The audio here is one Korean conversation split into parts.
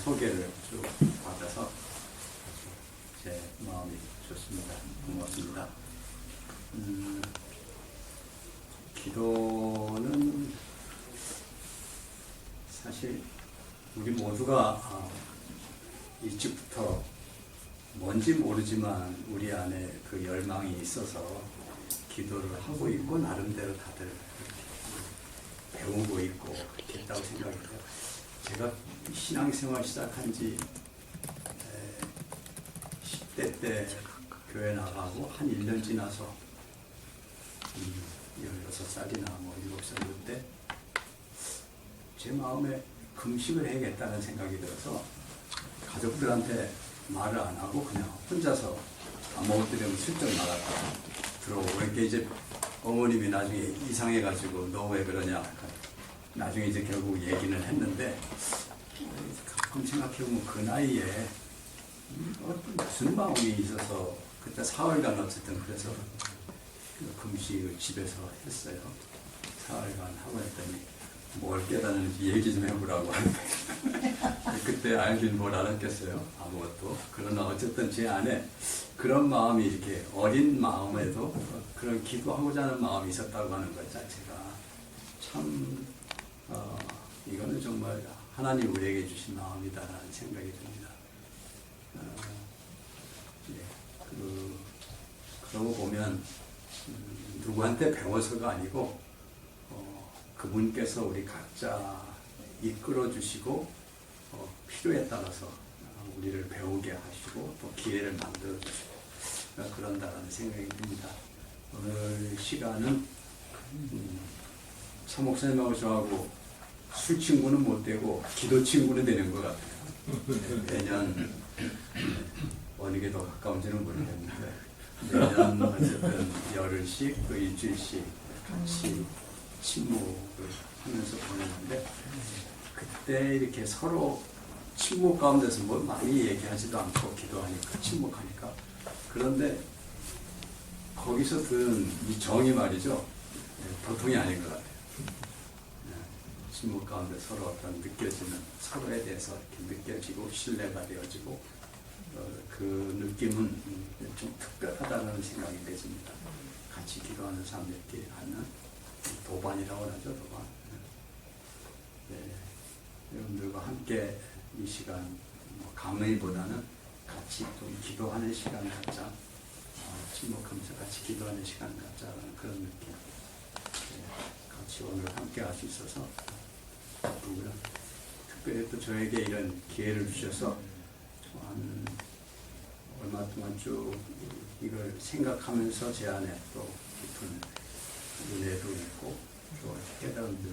소개를 쭉 받아서 제 마음이 좋습니다. 고맙습니다. 기도는 사실 우리 모두가 일찍부터 뭔지 모르지만 우리 안에 그 열망이 있어서 기도를 하고 있고 나름대로 다들 배우고 있고 그렇게 했다고 생각해요. 제가 신앙생활 시작한 지 10대 때 교회 나가고 한 1년 지나서 16살이나 뭐 7살 때 제 마음에 금식을 해야겠다는 생각이 들어서 가족들한테 말을 안 하고 그냥 혼자서 안 먹을 때 되면 슬쩍 나갔다가 들어오고 이렇게 이제 어머님이 나중에 이상해가지고 너 왜 그러냐 나중에 이제 결국 얘기는 했는데 가끔 생각해보면 그 나이에 무슨 마음이 있어서 그때 사흘간 어쨌든 그래서 금식을 집에서 했어요. 사흘간 하고 했더니 뭘 깨닫는지 얘기 좀 해보라고 하는데 그때 알긴 뭘 알았겠어요. 아무것도. 그러나 어쨌든 제 안에 그런 마음이 이렇게 어린 마음에도 그런 기도하고자 하는 마음이 있었다고 하는 것 자체가 참 이거는 정말 하나님 우리에게 주신 마음이다라는 생각이 듭니다. 그러고 보면 누구한테 배워서가 아니고 그분께서 우리 각자 이끌어 주시고 필요에 따라서 우리를 배우게 하시고 또 기회를 만들어 주시고 그런다라는 생각이 듭니다. 오늘 시간은 차 목사님하고 저하고 술 친구는 못 되고 기도 친구는 되는 것 같아요. 매년 어느 게 더 가까운지는 모르겠는데 매년 어쨌든 열흘씩 또 일주일씩 같이 침묵을 하면서 보내는데 그때 이렇게 서로 침묵 가운데서 뭐 많이 얘기하지도 않고 기도하니까 침묵하니까 그런데 거기서 든 이 정이 말이죠 보통이 아닌 것 같아요. 침묵 가운데 서로 어떤 느껴지는 서로에 대해서 이렇게 느껴지고 신뢰가 되어지고 그 느낌은 좀 특별하다는 생각이 되집니다. 같이 기도하는 사람들끼리 하는 도반이라고 하죠, 도반. 네, 여러분들과 함께 이 시간 강의보다는 같이 좀 기도하는 시간 갖자, 침묵하면서 같이 기도하는 시간 갖자라는 그런 느낌. 네, 같이 오늘 함께 할 수 있어서 누구나 특별히 또 저에게 이런 기회를 주셔서 한 얼마 동안 쭉 이걸 생각하면서 제 안에 또 깊은 은혜도 있고 또 깨달음도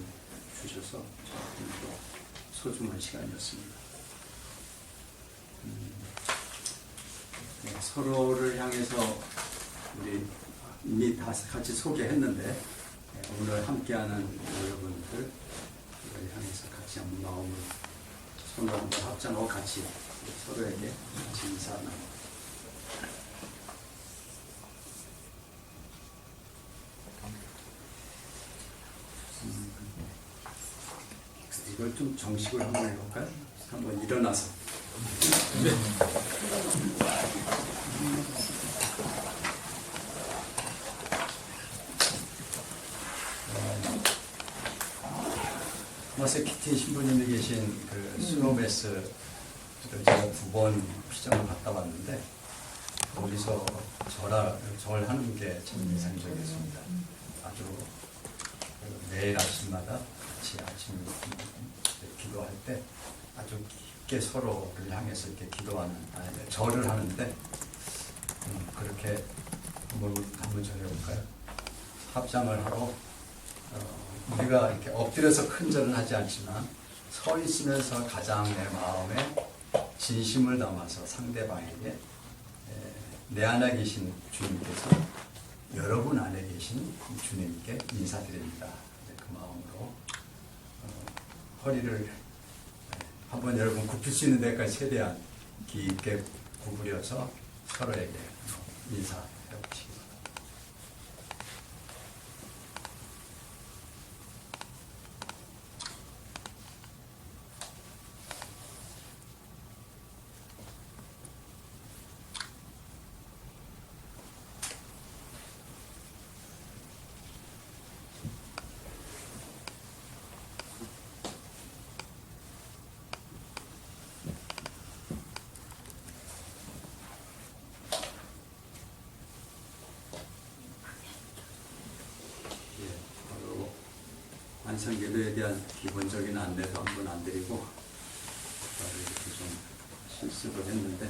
주셔서 저한테는 또 소중한 시간이었습니다. 네, 서로를 향해서 우리 이미 다 같이 소개했는데 오늘 함께하는 여러분들 향해서 같이 한번 마음을 손을 한번 합장하고 같이 서로에게 같이 인사 나누고 이걸 좀 정식으로 한번 해볼까요? 한번 일어나서 마세키티 신부님이 계신 그 스노메스를 제가 2번 피정을 갔다 왔는데 거기서 절하는 게 참 인상적이었습니다. 아주 매일 아침마다 같이 아침 기도할 때 아주 깊게 서로를 향해서 이렇게 기도하는 절을 하는데 그렇게 한번 전해볼까요? 합장을 하고 우리가 이렇게 엎드려서 큰 절은 하지 않지만 서 있으면서 가장 내 마음에 진심을 담아서 상대방에게 내 안에 계신 주님께서 여러분 안에 계신 주님께 인사드립니다. 그 마음으로 허리를 한번 여러분 굽힐 수 있는 데까지 최대한 깊게 구부려서 서로에게 인사해 보시기 바랍니다. 관상기도에 대한 기본적인 안내도 한번 안 드리고 이렇게 좀 실습을 했는데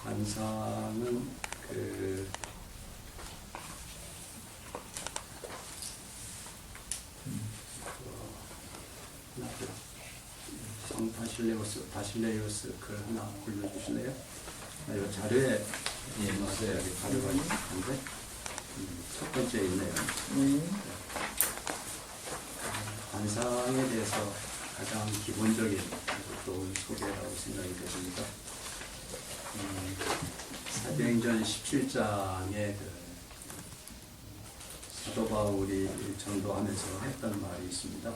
관상은 성 바실레이오스 글 하나 올려주실래요? 이 자료에 맞아요. 여기 자료가 있는데 첫 번째에 있네요. 관상에 대해서 가장 기본적인 좋은 소개라고 생각이 됩니다. 사도행전 17장에 사도 바울이 전도하면서 했던 말이 있습니다.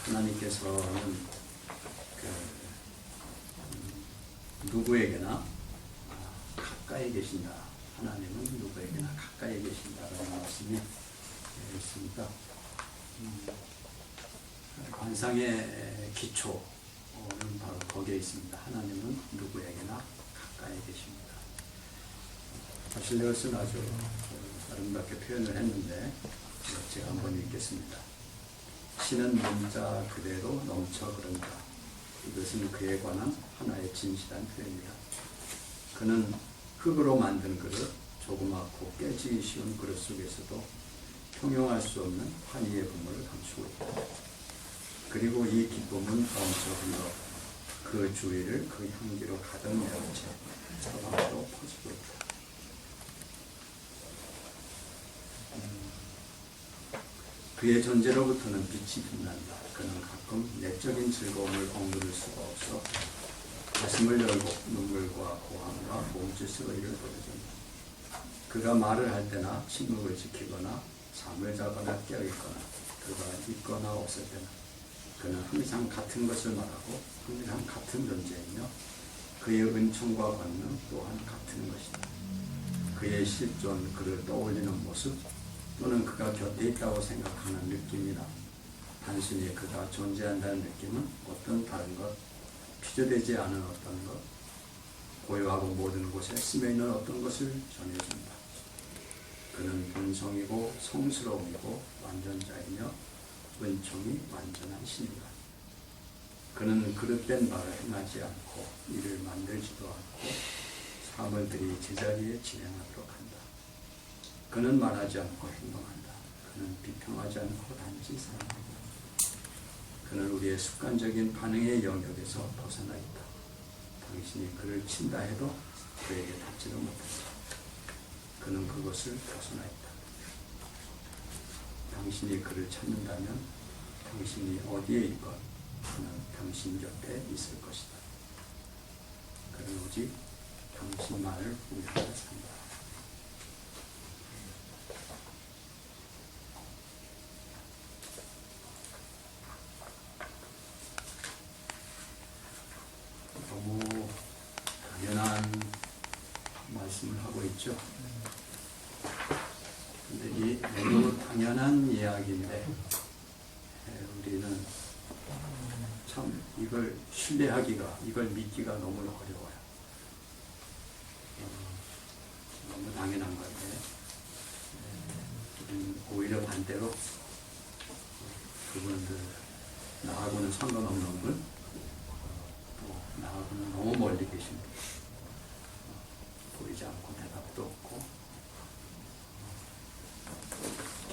하나님께서는 누구에게나 가까이 계신다. 하나님은 누구에게나 가까이 계신다라는 말씀이 있습니다. 관상의 기초는 바로 거기에 있습니다. 하나님은 누구에게나 가까이 계십니다. 바실레오스는 아주 아름답게 표현을 했는데 제가 한번 읽겠습니다. 신은 문자 그대로 넘쳐 흐른다. 이것은 그에 관한 하나의 진실한 표현이다. 그는 흙으로 만든 그릇, 조그맣고 깨지기 쉬운 그릇 속에서도 평용할 수 없는 환희의 분물을 감추고 있다. 그리고 이 기쁨은 넘쳐 흘러 그 주위를 그 향기로 가득 메운 채 사방으로 퍼지고 있다. 그의 존재로부터는 빛이 빛난다. 그는 가끔 내적인 즐거움을 억누를 수가 없어 가슴을 열고 눈물과 고함과 몸짓으로 이를 보여준다. 그가 말을 할 때나 침묵을 지키거나 잠을 자거나 깨어있거나 그가 있거나 없을 때나 그는 항상 같은 것을 말하고 항상 같은 존재이며 그의 은총과 권능 또한 같은 것이다. 그의 실존, 그를 떠올리는 모습 또는 그가 곁에 있다고 생각하는 느낌이나 단순히 그가 존재한다는 느낌은 어떤 다른 것, 피조되지 않은 어떤 것, 고요하고 모든 곳에 스며있는 어떤 것을 전해준다. 그는 본성이고 성스러움이고 완전자이며 은총이 완전한 신이다. 그는 그릇된 말을 행하지 않고 일을 만들지도 않고 사물들이 제자리에 진행하도록 한다. 그는 말하지 않고 행동한다. 그는 비평하지 않고 단지 사랑한다. 그는 우리의 습관적인 반응의 영역에서 벗어나 있다. 당신이 그를 친다 해도 그에게 닿지는 못한다. 그는 그것을 벗어나 있다. 당신이 그를 찾는다면 당신이 어디에 있건 그는 당신 곁에 있을 것이다. 그는 오직 당신만을 위하여 산다. 너무 당연한 말씀을 하고 있죠. 근데 이 너무 당연한 이야기인데 우리는 참 이걸 신뢰하기가, 이걸 믿기가 너무 어려워요. 너무 당연한 건데 오히려 반대로 그분들 나하고는 상관없는 분, 또 나하고는 너무 멀리 계신 분, 보이지 않고 대답도 없고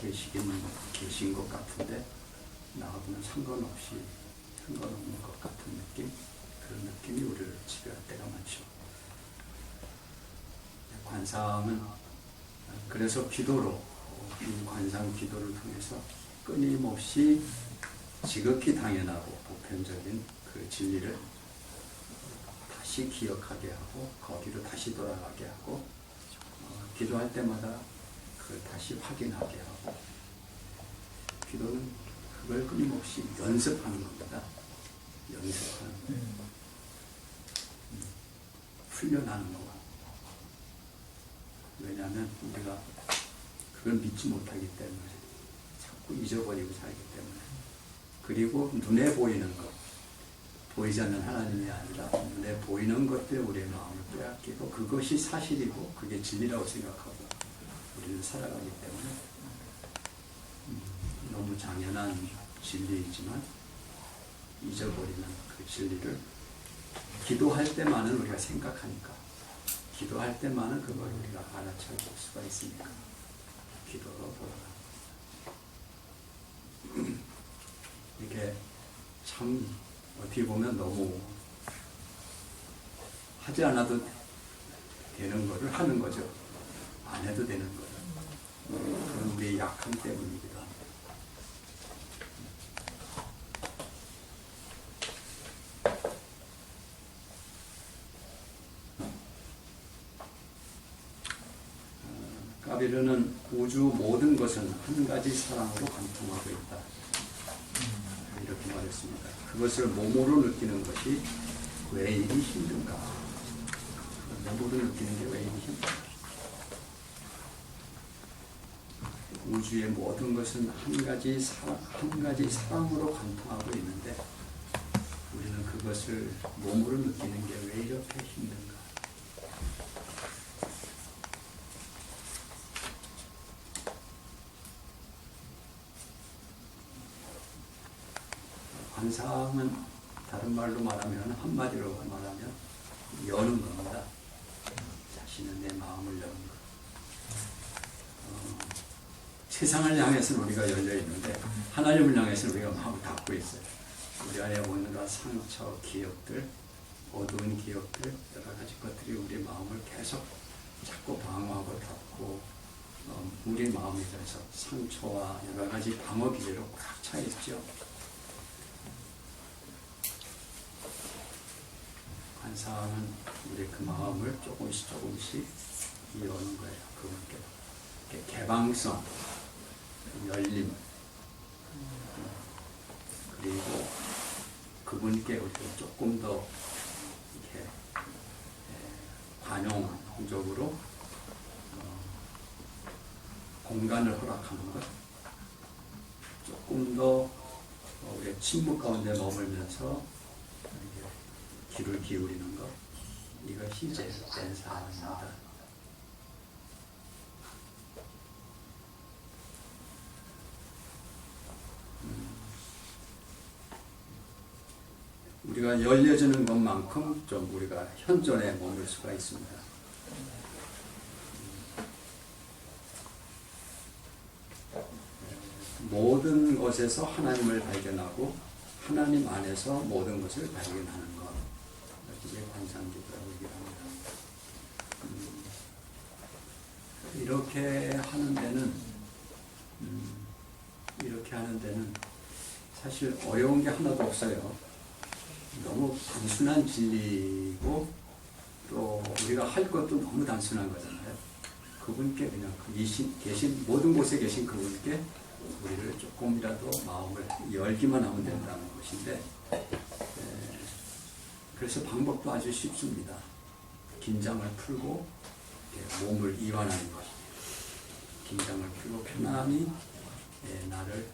계시기는 계신 것 같은데 나하고는 상관없는 것 같은 느낌, 그런 느낌이 우리를 지배할 때가 많죠. 관상은 그래서 기도로, 이 관상 기도를 통해서 끊임없이 지극히 당연하고 보편적인 그 진리를 다시 기억하게 하고 거기로 다시 돌아가게 하고 기도할 때마다 그걸 다시 확인하게 하고, 기도는 그걸 끊임없이 연습하는 겁니다. 연습하는 거예요. 훈련하는 거고. 왜냐하면 우리가 그걸 믿지 못하기 때문에, 자꾸 잊어버리고 살기 때문에. 그리고 눈에 보이는 것, 보이지 않는 하나님이 아니라 눈에 보이는 것들 우리의 마음을 빼앗기고 그것이 사실이고 그게 진리라고 생각하고 우리는 살아가기 때문에 너무 당연한 진리이지만 잊어버리는 그 진리를 기도할 때만은 우리가 생각하니까 기도할 때만은 그걸 우리가 알아차릴 수가 있으니까 기도로 돌아갑니다. 이게 참 어떻게 보면 너무 하지 않아도 되는 거를 하는 거죠. 안 해도 되는 거죠. 그건 우리의 약함 때문이기도 합니다. 까비르는 우주 모든 것은 한 가지 사랑으로 관통하고 있다. 이렇게 말했습니다. 그것을 몸으로 느끼는 것이 왜 이리 힘든가? 몸으로 느끼는 게 왜 이리 힘든가? 우주의 모든 것은 한 가지 사랑으로 관통하고 있는데 우리는 그것을 몸으로 느끼는 게 왜 이렇게 힘든가? 관상은 다른 말로 말하면 한마디로 말하면 여는 겁니다. 자신은 내 마음을 여는 것. 세상을 향해서는 우리가 열려 있는데 하나님을 향해서는 우리가 마음을 닫고 있어요. 우리 안에 온갖 상처, 기억들, 어두운 기억들, 여러 가지 것들이 우리 마음을 계속 자꾸 방어하고 닫고 우리 마음에 대해서 상처와 여러 가지 방어 기제로 꽉 차 있죠. 관상은 우리 그 마음을 조금씩 여는 거예요. 그분께 개방성, 열림, 그리고 그분께 우리가 조금 더 이렇게 관용적으로 공간을 허락하는 것, 조금 더 우리가 침묵 가운데 머물면서 귀를 기울이는 것, 이것이 이제 된 사람입니다. 우리가 열려지는 것만큼 좀 우리가 현존에 머물 수가 있습니다. 모든 것에서 하나님을 발견하고 하나님 안에서 모든 것을 발견하는 것, 이게 관상기도라고 얘기합니다. 이렇게 하는 데는 사실 어려운 게 하나도 없어요. 너무 단순한 진리고 또 우리가 할 것도 너무 단순한 거잖아요. 그분께 그냥 계신 모든 곳에 계신 그분께 우리를 조금이라도 마음을 열기만 하면 된다는 것인데, 그래서 방법도 아주 쉽습니다. 긴장을 풀고 몸을 이완하는 것. 긴장을 풀고 편안히 나를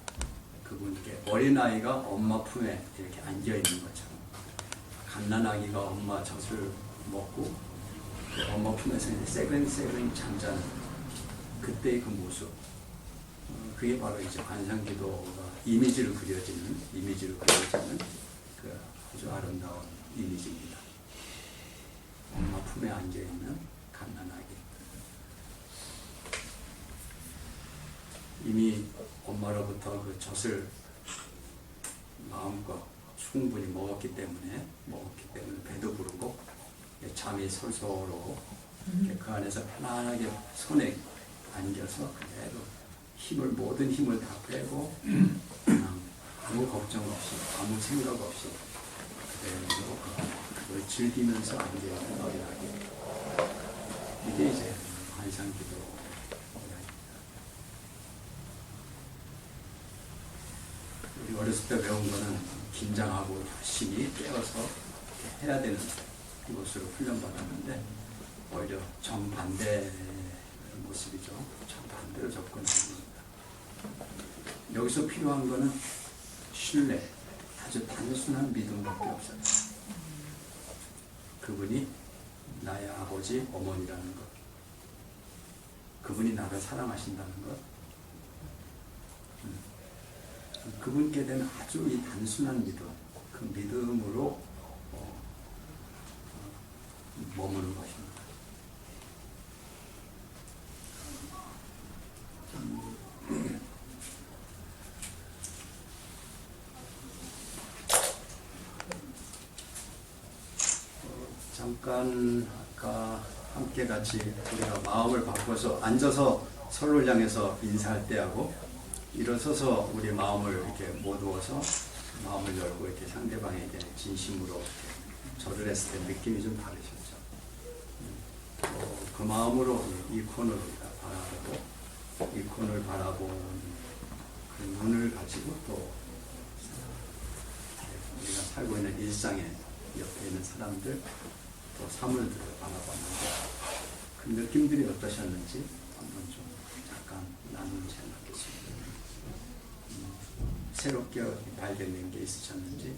그분께, 어린아이가 엄마 품에 이렇게 앉아있는 것처럼 갓난아기가 엄마 젖을 먹고 엄마 품에서 새근새근 잠자는 그때의 그 모습, 그게 바로 이제 관상기도가 이미지로 그려지는 그 아주 아름다운 이미지입니다. 엄마 품에 앉아있는 갓난아기. 이미 엄마로부터 그 젖을 마음껏 충분히 먹었기 때문에 배도 부르고 잠이 솔솔 오고 그 안에서 편안하게 손에 안겨서 그대로 모든 힘을 다 빼고 아무 걱정 없이 아무 생각 없이 그대로 그걸 즐기면서 앉아있는 어린아기. 이게 이제 관상기도. 우리 어렸을 때 배운 거는 긴장하고 열심히 깨어서 해야 되는 것으로 훈련받았는데 오히려 정반대 모습이죠. 정반대로 접근합니다. 여기서 필요한 거는 신뢰, 아주 단순한 믿음밖에 없어요. 그분이 나의 아버지, 어머니라는 것, 그분이 나를 사랑하신다는 것, 그분께 대한 아주 이 단순한 믿음, 그 믿음으로 머무는 것입니다. 잠깐 아까 함께 같이 우리가 마음을 바꿔서 앉아서 서로를 향해서 인사할 때하고 일어서서 우리 마음을 이렇게 모두어서 마음을 열고 이렇게 상대방에게 진심으로 이렇게 절을 했을 때 느낌이 좀 다르셨죠. 그 마음으로 이 코너를 우리가 바라보고 이 코너를 바라보는 그 눈을 가지고 또 우리가 살고 있는 일상에 옆에 있는 사람들 또 사물들을 바라봤는데 그 느낌들이 어떠셨는지 한번 좀 잠깐 나누는 시간 갖겠습니다. 새롭게 발견된 게 있으셨는지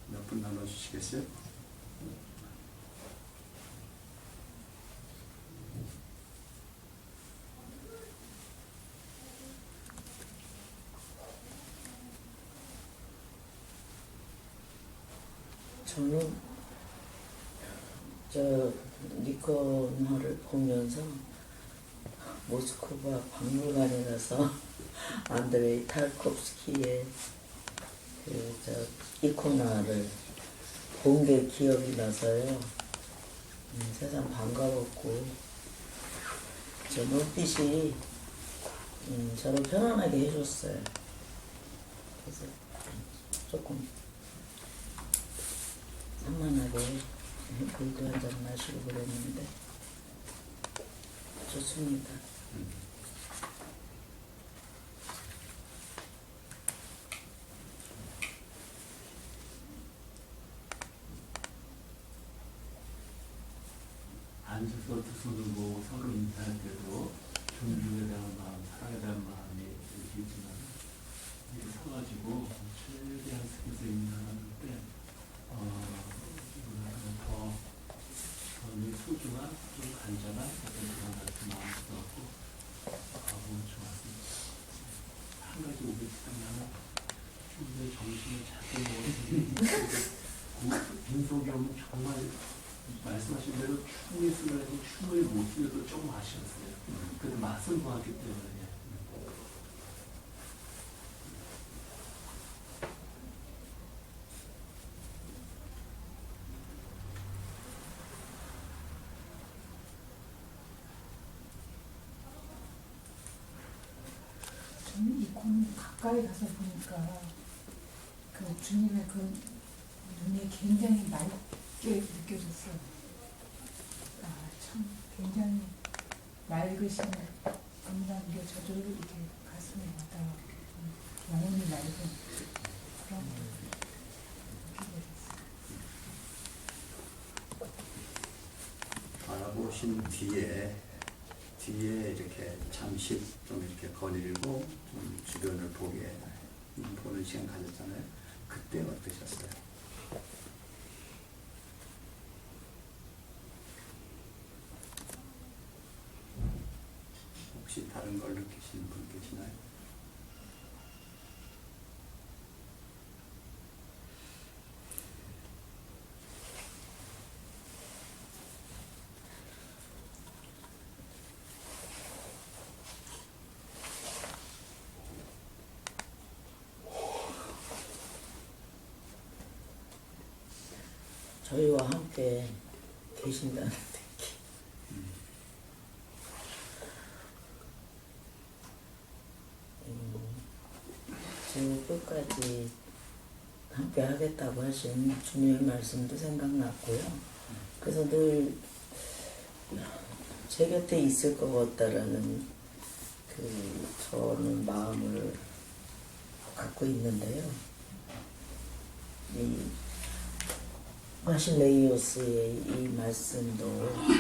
몇 분 나눠주시겠어요? 저는 저 니코너를 보면서 모스크바 박물관에 가서 안드레이 탈콥스키의 이코나를 본 게 기억이 나서요. 세상 반가웠고 저 눈빛이 저를 편안하게 해줬어요. 그래서 조금 산만하게 물도 한 잔 마시고 그랬는데 좋습니다. 앉아서 두 손을 모으고 서로 인사할 때도 존중에 대한 마음, 사랑에 대한 마음이 느끼지만 서가지고 최대한 스케줄 인사하는 때 더 소중한, 좀 간절한 어떤 그런 같은 마음이 들었고 너무 좋았습니다. 한 가지 오겠지만 춤의 정신을 잡게 먹었으니 빈속염은 정말 말씀하신 대로 춤이 쓰려고 춤을 못 쓰려도 조금 아쉬웠어요. 그래도 맛은 보았기 때문에. 저는 이콘 가까이 가서 보니까 그 주님의 그 눈이 굉장히 맑게 느껴졌어요. 참 굉장히 맑으신 분이라는 게 저절로 이렇게 가슴에 와닿아 영혼이 맑은 그런 느끼게 됐어요. 바라보신 뒤에 이렇게 잠시 좀 이렇게 거닐고 좀 주변을 보는 시간 가졌잖아요. 그때 어떠셨어요? 혹시 다른 걸 느끼시는 분 계시나요? 저희와 함께 계신다는 느낌. 지금 끝까지 함께 하겠다고 하신 주님의 말씀도 생각났고요. 그래서 늘 제 곁에 있을 것 같다라는 저는 마음을 갖고 있는데요. 이 바실레이오스의 이 말씀도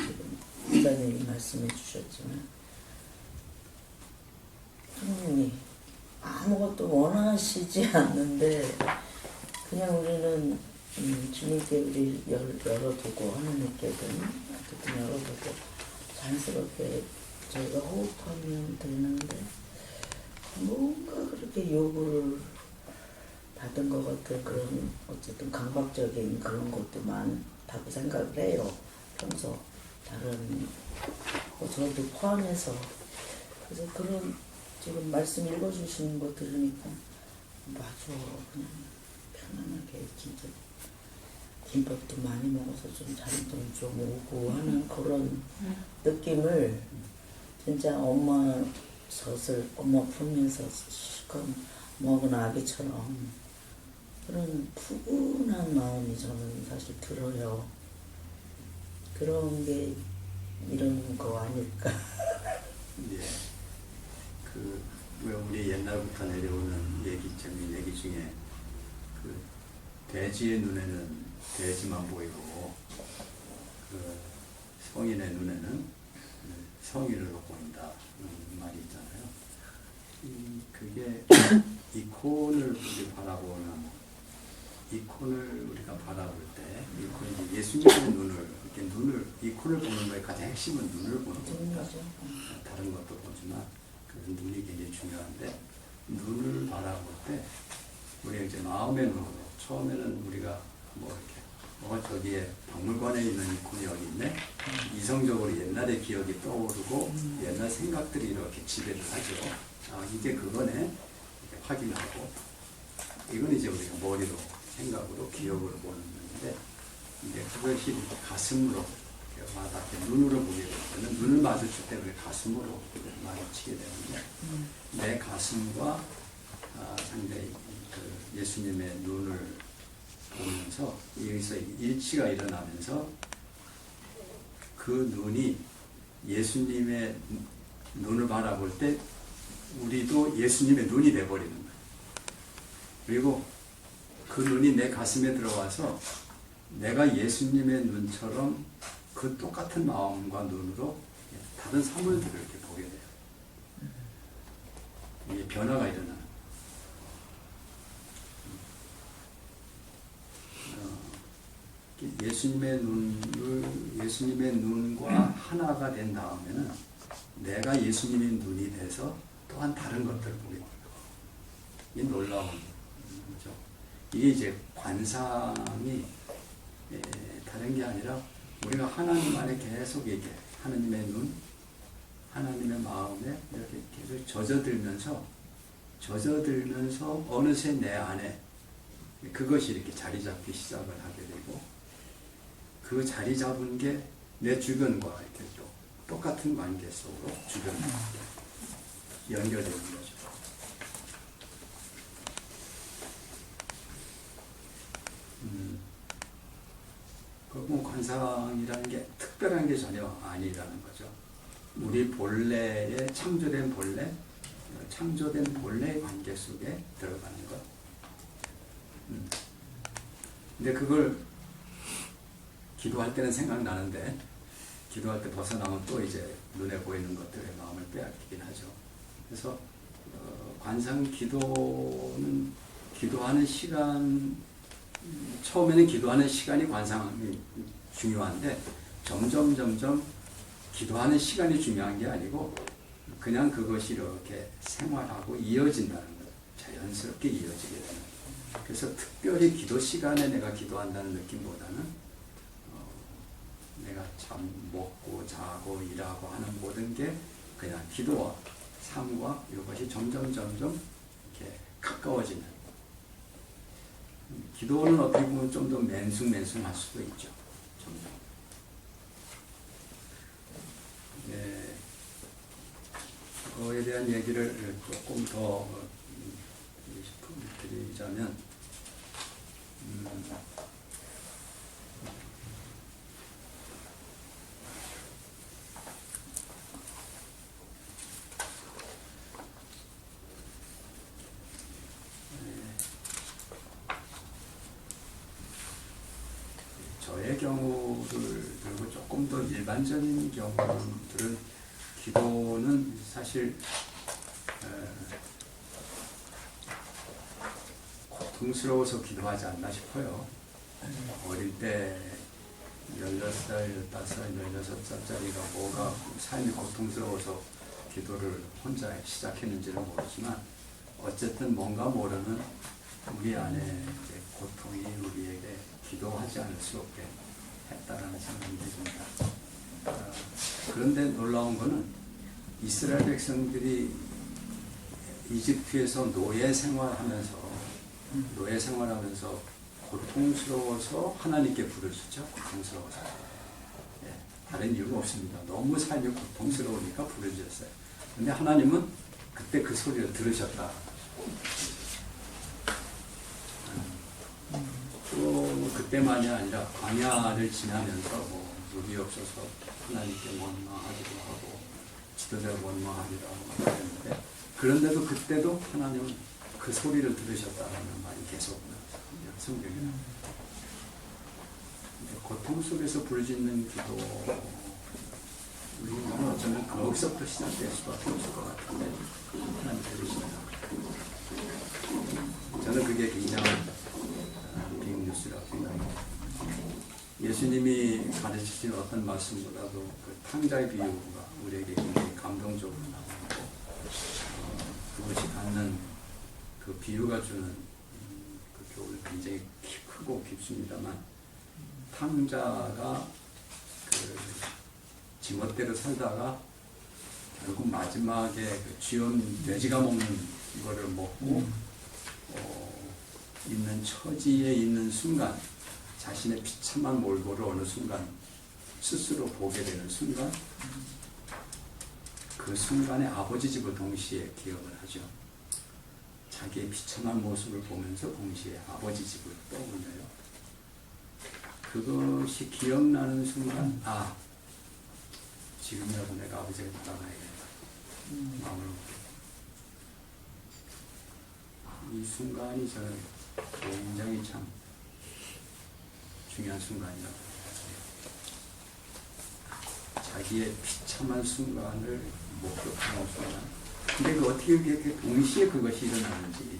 지금 부자님이 말씀해 주셨지만 하나님이 아무것도 원하시지 않는데 그냥 우리는 주님께 우리 열어두고 하나님께든 어쨌든 열어두고 자연스럽게 저희가 호흡하면 되는데 뭔가 그렇게 요구를 받은 것 같은 그런 어쨌든 강박적인 그런 것도 많다고 생각을 해요. 평소 다른 저도 포함해서. 그래서 그런 지금 말씀 읽어주시는 거 들으니까 맞아, 그냥 편안하게 진짜 김밥도 많이 먹어서 좀 잠도 좀 오고 하는 그런 느낌을 진짜 엄마 젖을 엄마 품면서 실컷 먹은 아기처럼 그런 푸근한 마음이 저는 사실 들어요. 그런 게 이런 거 아닐까. 예. 왜 우리 옛날부터 내려오는 얘기 중에 그 돼지의 눈에는 돼지만 보이고 그 성인의 눈에는 성인으로 보인다 말이 있잖아요. 그게 이콘을 우리가 바라볼 때 이콘이 예수님의 이콘을 보는 거에 가장 핵심은 눈을 보는 겁니다. 다른 것도 보지만 그 눈이 굉장히 중요한데 눈을 바라볼 때 우리가 이제 마음의 눈으로 처음에는 우리가 저기에 박물관에 있는 이콘이 여기 있네. 이성적으로 옛날의 기억이 떠오르고 옛날 생각들이 이렇게 지배를 하죠. 이게 그거네. 이렇게 확인하고 이건 이제 우리가 머리로 생각으로 기억으로 보는 건데 이제 그것이 가슴으로 와닿게 눈으로 보게 되면 눈을 마주칠 때 우리 가슴으로 마주치게 되는데 내 가슴과 상대히 그 예수님의 눈을 보면서 여기서 일치가 일어나면서 그 눈이 예수님의 눈을 바라볼 때 우리도 예수님의 눈이 돼버리는 거예요. 그리고 그 눈이 내 가슴에 들어와서 내가 예수님의 눈처럼 그 똑같은 마음과 눈으로 다른 사물들을 이렇게 보게 돼요. 이게 변화가 일어나는. 예수님의 눈과 하나가 된 다음에는 내가 예수님의 눈이 돼서 또한 다른 것들을 보게 돼요. 이 놀라운 거죠. 이게 이제 관상이 다른 게 아니라 우리가 하나님 안에 계속 이렇게 하나님의 눈, 하나님의 마음에 이렇게 계속 젖어들면서 어느새 내 안에 그것이 이렇게 자리 잡기 시작을 하게 되고 그 자리 잡은 게 내 주변과 이렇게 또 똑같은 관계 속으로 주변과 연결되는 거죠. 그리고 관상이라는 게 특별한 게 전혀 아니라는 거죠. 우리 본래의 창조된 본래의 관계 속에 들어가는 것. 근데 그걸 기도할 때는 생각나는데 기도할 때 벗어나면 또 이제 눈에 보이는 것들의 마음을 빼앗기긴 하죠. 그래서 관상 기도는 기도하는 시간 처음에는 기도하는 시간이 관상이 중요한데 점점 기도하는 시간이 중요한 게 아니고 그냥 그것이 이렇게 생활하고 이어진다는 거예요. 자연스럽게 이어지게 되는 거예요. 그래서 특별히 기도 시간에 내가 기도한다는 느낌보다는 내가 참 먹고 자고 일하고 하는 모든 게 그냥 기도와 삶과 이것이 점점 이렇게 가까워지는. 기도는 어떻게 보면 좀 더 맨숭맨숭할 수도 있죠. 점점. 네, 그거에 대한 얘기를 조금 더 드리자면, 저의 경우를 들고 조금 더 일반적인 경우들은 기도는 사실 고통스러워서 기도하지 않나 싶어요. 어릴 때 16살, 15살, 16살짜리가 뭐가 삶이 고통스러워서 기도를 혼자 시작했는지는 모르지만 어쨌든 뭔가 모르는 우리 안에 이제 고통이 우리에게 기도하지 않을 수 없게 했다라는 생각이 듭니다. 그런데 놀라운 것은 이스라엘 백성들이 이집트에서 노예 생활하면서 고통스러워서 하나님께 부르셨죠. 고통스러워서. 예, 다른 이유가 없습니다. 너무 삶이 고통스러우니까 부르셨어요. 근데 하나님은 그때 그 소리를 들으셨다. 또 그때만이 아니라 광야를 지나면서 뭐 물이 없어서 하나님께 원망하기도 하고 지도자를 원망하기도 하고 그랬는데 그런데도 그때도 하나님은 그 소리를 들으셨다는 말이 계속 성경에 나옵니다. 고통 속에서 부르짖는 기도 우리는 어쩌면 거기서부터 시작될 수밖에 없을 것 같은데 하나님 들으신다. 저는 그게 굉장한 빅뉴스라고 생각합니다. 예수님이 가르치신 어떤 말씀보다도 그 탕자의 비유가 우리에게 굉장히 감동적으로 나오고 그것이 갖는 그 비유가 주는 그 교훈이 굉장히 크고 깊습니다만 탕자가 그 지멋대로 살다가 결국 마지막에 그 쥐온 돼지가 먹는 거를 먹고 있는 처지에 있는 순간 자신의 비참한 몰골을 어느 순간 스스로 보게 되는 순간 그 순간에 아버지 집을 동시에 기억을 하죠. 자기의 비참한 모습을 보면서 동시에 아버지 집을 떠올려요. 그것이 기억나는 순간 지금이라도 내가 아버지를 따라가야겠다. 마음을 먹게. 이 순간이 저는 굉장히 참 중요한 순간이라고 생각해요. 자기의 비참한 순간을 목격하는 순간. 근데 그 어떻게 이렇게 동시에 그것이 일어나는지.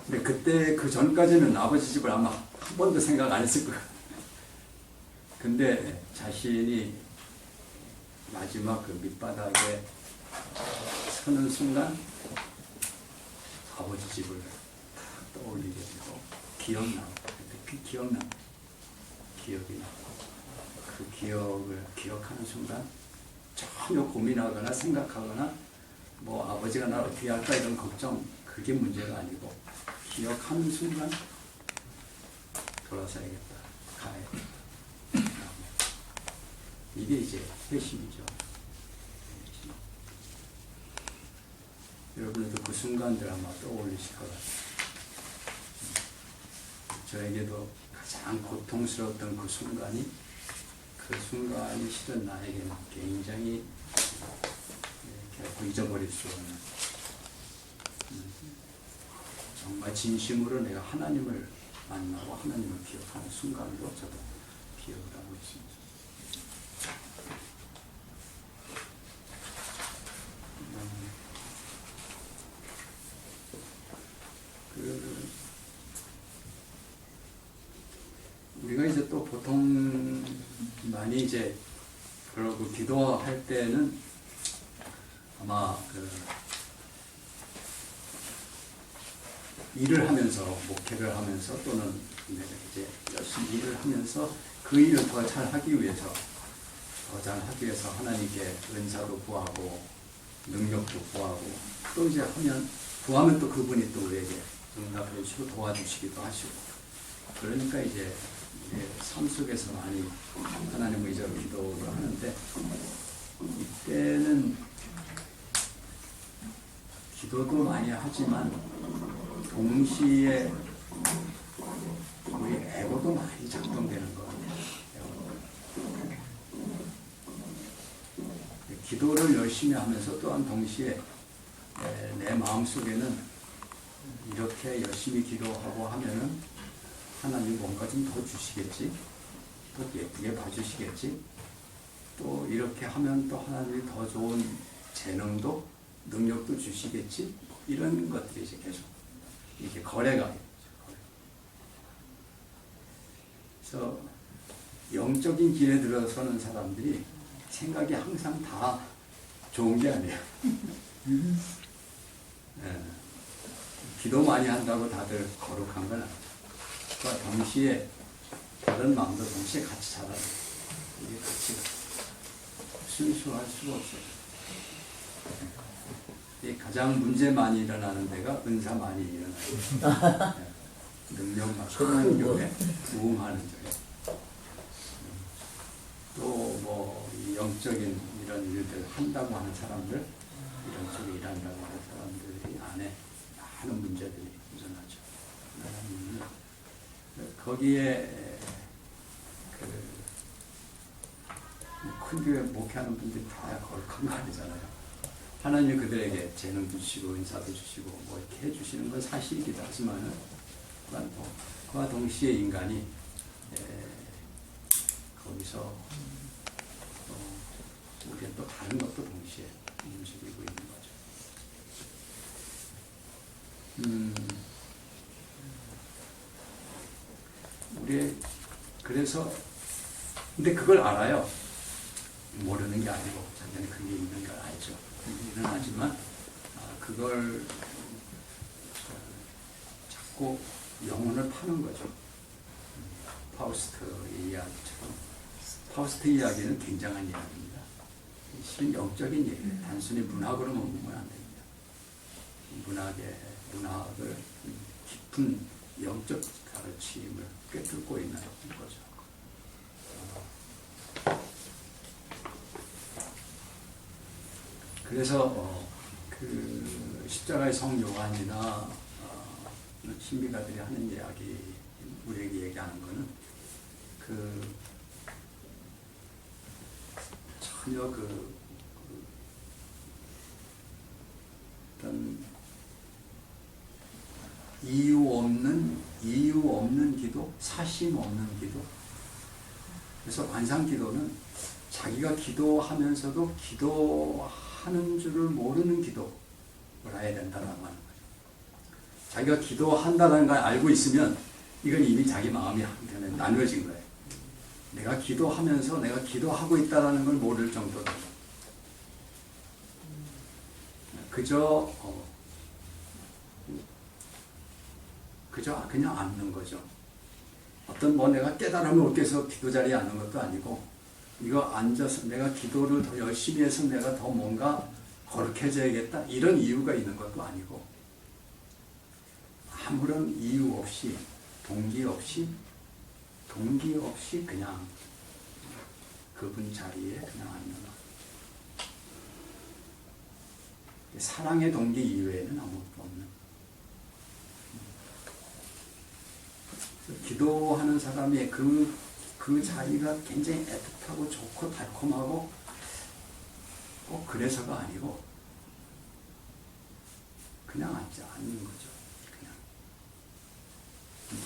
근데 그때 그 전까지는 아버지 집을 아마 한 번도 생각 안 했을 것 같아요. 근데 자신이 마지막 그 밑바닥에 서는 순간 아버지 집을 떠올리게 되고 기억나고 기억이 나고 그 기억을 기억하는 순간 전혀 고민하거나 생각하거나 뭐 아버지가 나를 어떻게 할까 이런 걱정 그게 문제가 아니고 기억하는 순간 돌아서야겠다 가야겠다 이게 이제 회심이죠. 여러분들도 그 순간들 아마 떠올리실 것 같아요. 저에게도 가장 고통스러웠던 그 순간이 실은 나에게는 굉장히 결코 잊어버릴 수 없는 정말 진심으로 내가 하나님을 만나고 하나님을 기억하는 순간으로 저도 기억을 하고 있습니다. 우리가 이제 또 보통 많이 이제 그러고 기도할 때는 아마 일을 하면서 목회를 하면서 또는 이제 열심히 일을 하면서 그 일을 더 잘하기 위해서 하나님께 은사도 구하고 능력도 구하고 또 이제 구하면 또 그분이 또 우리에게 응답해 주시고 도와주시기도 하시고 그러니까 이제 삶 속에서 많이 하나님 의지로 기도를 하는데 이때는 기도도 많이 하지만 동시에 우리 애고도 많이 작동되는 것 같아요. 기도를 열심히 하면서 또한 동시에 내 마음속에는 이렇게 열심히 기도하고 하면은 하나님 뭔가 좀 더 주시겠지, 또 예쁘게 봐주시겠지, 또 이렇게 하면 또 하나님이 더 좋은 재능도 능력도 주시겠지. 이런 것들이 이제 계속 이렇게 거래가 돼요. 그래서 영적인 길에 들어서는 사람들이 생각이 항상 다 좋은 게 아니에요. 예. 기도 많이 한다고 다들 거룩한 건 아니에요. 그와 동시에 다른 마음도 동시에 같이 자라요. 이게 같이 순수할 수가 없어요. 이 가장 문제 많이 일어나는 데가 은사 많이 일어나요. 예. 능력 큰 교회, 부흥하는 쪽에. 또 뭐 영적인 이런 일들 한다고 하는 사람들, 이런 쪽에 일한다고 하는 사람들이 안에 많은 문제들이 일어나죠. 거기에 큰 교회 목회하는 분들이 다 거룩한 거 아니잖아요. 하나님이 그들에게 재능 주시고 은사도 주시고 뭐 이렇게 해주시는 건 사실이기도 하지만은 그와 동시에 인간이 거기서 우리는 또 다른 것도 동시에 움직이고 있는 거죠. 우리 그래서 근데 그걸 알아요. 모르는 게 아니고 자기는 그게 있는 걸 알죠. 일어나지만 그걸 자꾸 영혼을 파는 거죠. 파우스트의 이야기처럼. 파우스트 이야기는 굉장한 이야기입니다. 실은 영적인 얘기예요. 단순히 문학으로만 보면 안 됩니다. 문학을 깊은 영적 가르침을 꿰뚫고 있는 거죠. 그래서 그 십자가의 성 요한이나 신비가들이 하는 이야기, 우리에게 얘기하는 거는 전혀 어떤 이유 없는 기도, 사심 없는 기도. 그래서 관상 기도는 자기가 기도하면서도 기도하는 줄을 모르는 기도를 해야 된다라고 하는 거죠. 자기가 기도한다는 걸 알고 있으면 이건 이미 자기 마음이 한편에 나누어진 거예요. 내가 기도하면서 내가 기도하고 있다는 걸 모를 정도로 그저 그냥 앉는 거죠. 어떤 내가 깨달음을 얻기 위해서 기도 자리에 앉는 것도 아니고 이거 앉아서 내가 기도를 더 열심히 해서 내가 더 뭔가 거룩해져야겠다 이런 이유가 있는 것도 아니고 아무런 이유 없이 동기 없이 그냥 그분 자리에 그냥 앉는 것. 사랑의 동기 이외에는 아무것도 없는. 기도하는 사람의 그 자리가 굉장히 애틋하고 좋고 달콤하고 꼭 그래서가 아니고 그냥 앉는 거죠. 그냥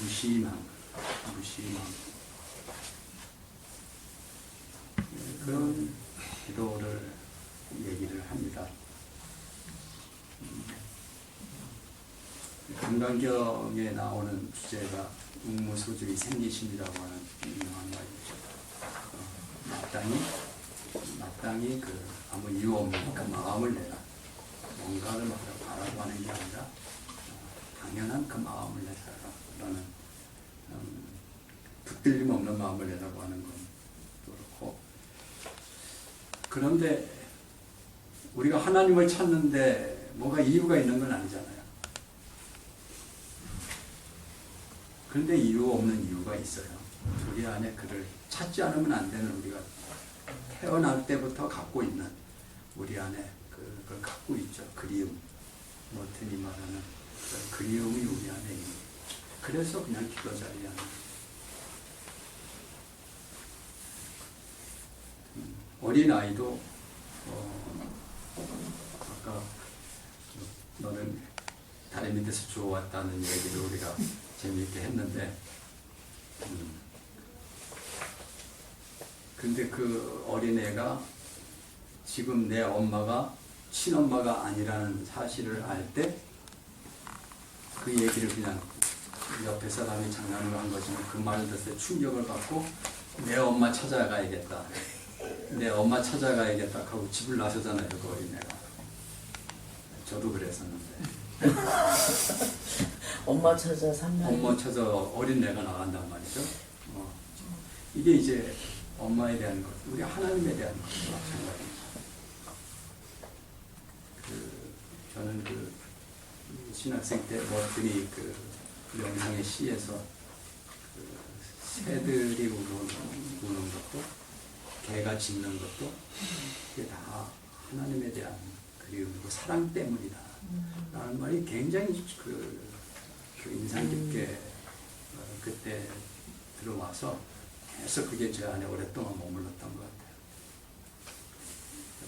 무심한 그런 기도를 얘기를 합니다. 금강경에 나오는 주제가 웅무소주의 생기심이라고 하는 유명한 말이죠. 마땅히 아무 이유 없는 그 마음을 내라. 뭔가를 바라고 하는 게 아니라 당연한 그 마음을 내라라는 붙들림 없는 마음을 내라고 하는 건 그렇고. 그런데 우리가 하나님을 찾는데 뭐가 이유가 있는 건 아니잖아요. 그런데 이유 없는 이유가 있어요. 우리 안에 그를 찾지 않으면 안 되는 우리가 태어날 때부터 갖고 있는 우리 안에 그걸 갖고 있죠. 그리움. 머튼이 말하는 그 그리움이 우리 안에 있는. 그래서 그냥 기도 자리에 앉는. 어린아이도 아까 너는 다리 밑에서 주워왔다는 얘기를 우리가 재미있게 했는데 근데 그 어린애가 지금 내 엄마가 친엄마가 아니라는 사실을 알 때 그 얘기를 그냥 옆에 사람이 장난으로 한 거지만 그 말을 듣을 때 충격을 받고 내 엄마 찾아가야겠다. 내 엄마 찾아가야겠다 하고 집을 나서잖아요. 그 어린애가. 저도 그랬었는데. 엄마 찾아 3년. 엄마 찾아 어린애가 나간단 말이죠. 이게 이제 엄마에 대한 것, 우리 하나님에 대한 것과 마찬가지입니다. 저는 신학생 때 뭐더니 명상의 시에서 새들이 우는 것도 개가 짖는 것도 이게 다 하나님에 대한 그리움이고 사랑 때문이다 라는 말이 굉장히 인상 깊게 그때 들어와서 계속 그게 제 안에 오랫동안 머물렀던 것 같아요.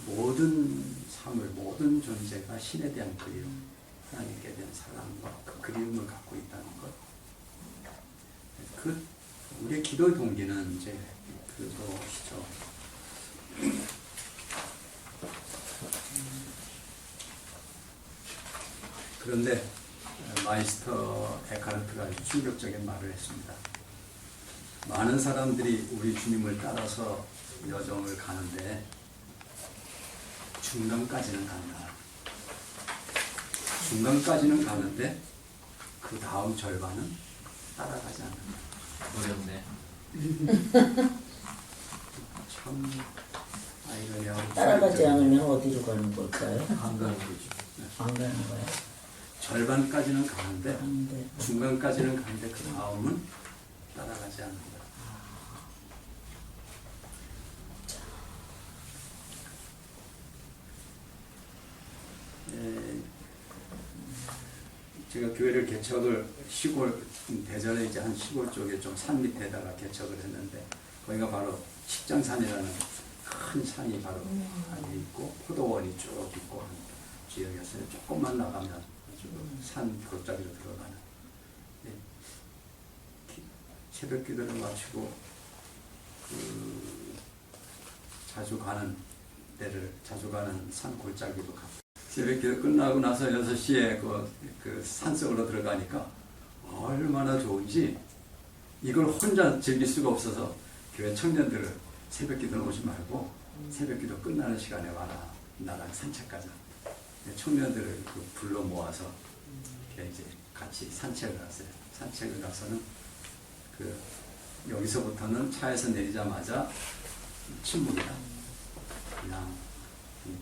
모든 사물, 모든 존재가 신에 대한 그리움, 하나님께 대한 사랑과 그 그리움을 갖고 있다는 것. 우리의 기도의 동기는 이제 그것이죠. 그런데 마이스터 에카르트가 아주 충격적인 말을 했습니다. 많은 사람들이 우리 주님을 따라서 여정을 가는데 중간까지는 간다. 중간까지는 가는데 그 다음 절반은 따라가지 않는다. 어렵네. 참 아이러니하고 따라가지 않으면 어디로 가는 걸까요? 안 가는 거지. 안 가는 거야. 절반까지는 가는데 가는데. 중간까지는 가는데 그 다음은 따라가지 않는다. 제가 교회를 개척을 대전에 이제 한 시골 쪽에 좀 산 밑에다가 개척을 했는데 거기가 바로 식장산이라는 큰 산이 바로 안에 있고 포도원이 쭉 있고 한 지역이었어요. 조금만 나가면 아주 산 골짜기로 들어가는. 새벽 기도를 마치고 자주 가는 산 골짜기로 갔어요. 새벽 기도 끝나고 나서 6시에 그 산속으로 들어가니까 얼마나 좋은지 이걸 혼자 즐길 수가 없어서 교회 청년들을 새벽 기도는 오지 말고 새벽 기도 끝나는 시간에 와라. 나랑 산책가자. 청년들을 불러 모아서 이제 같이 산책을 갔어요. 산책을 가서는 여기서부터는 차에서 내리자마자 침묵이다. 그냥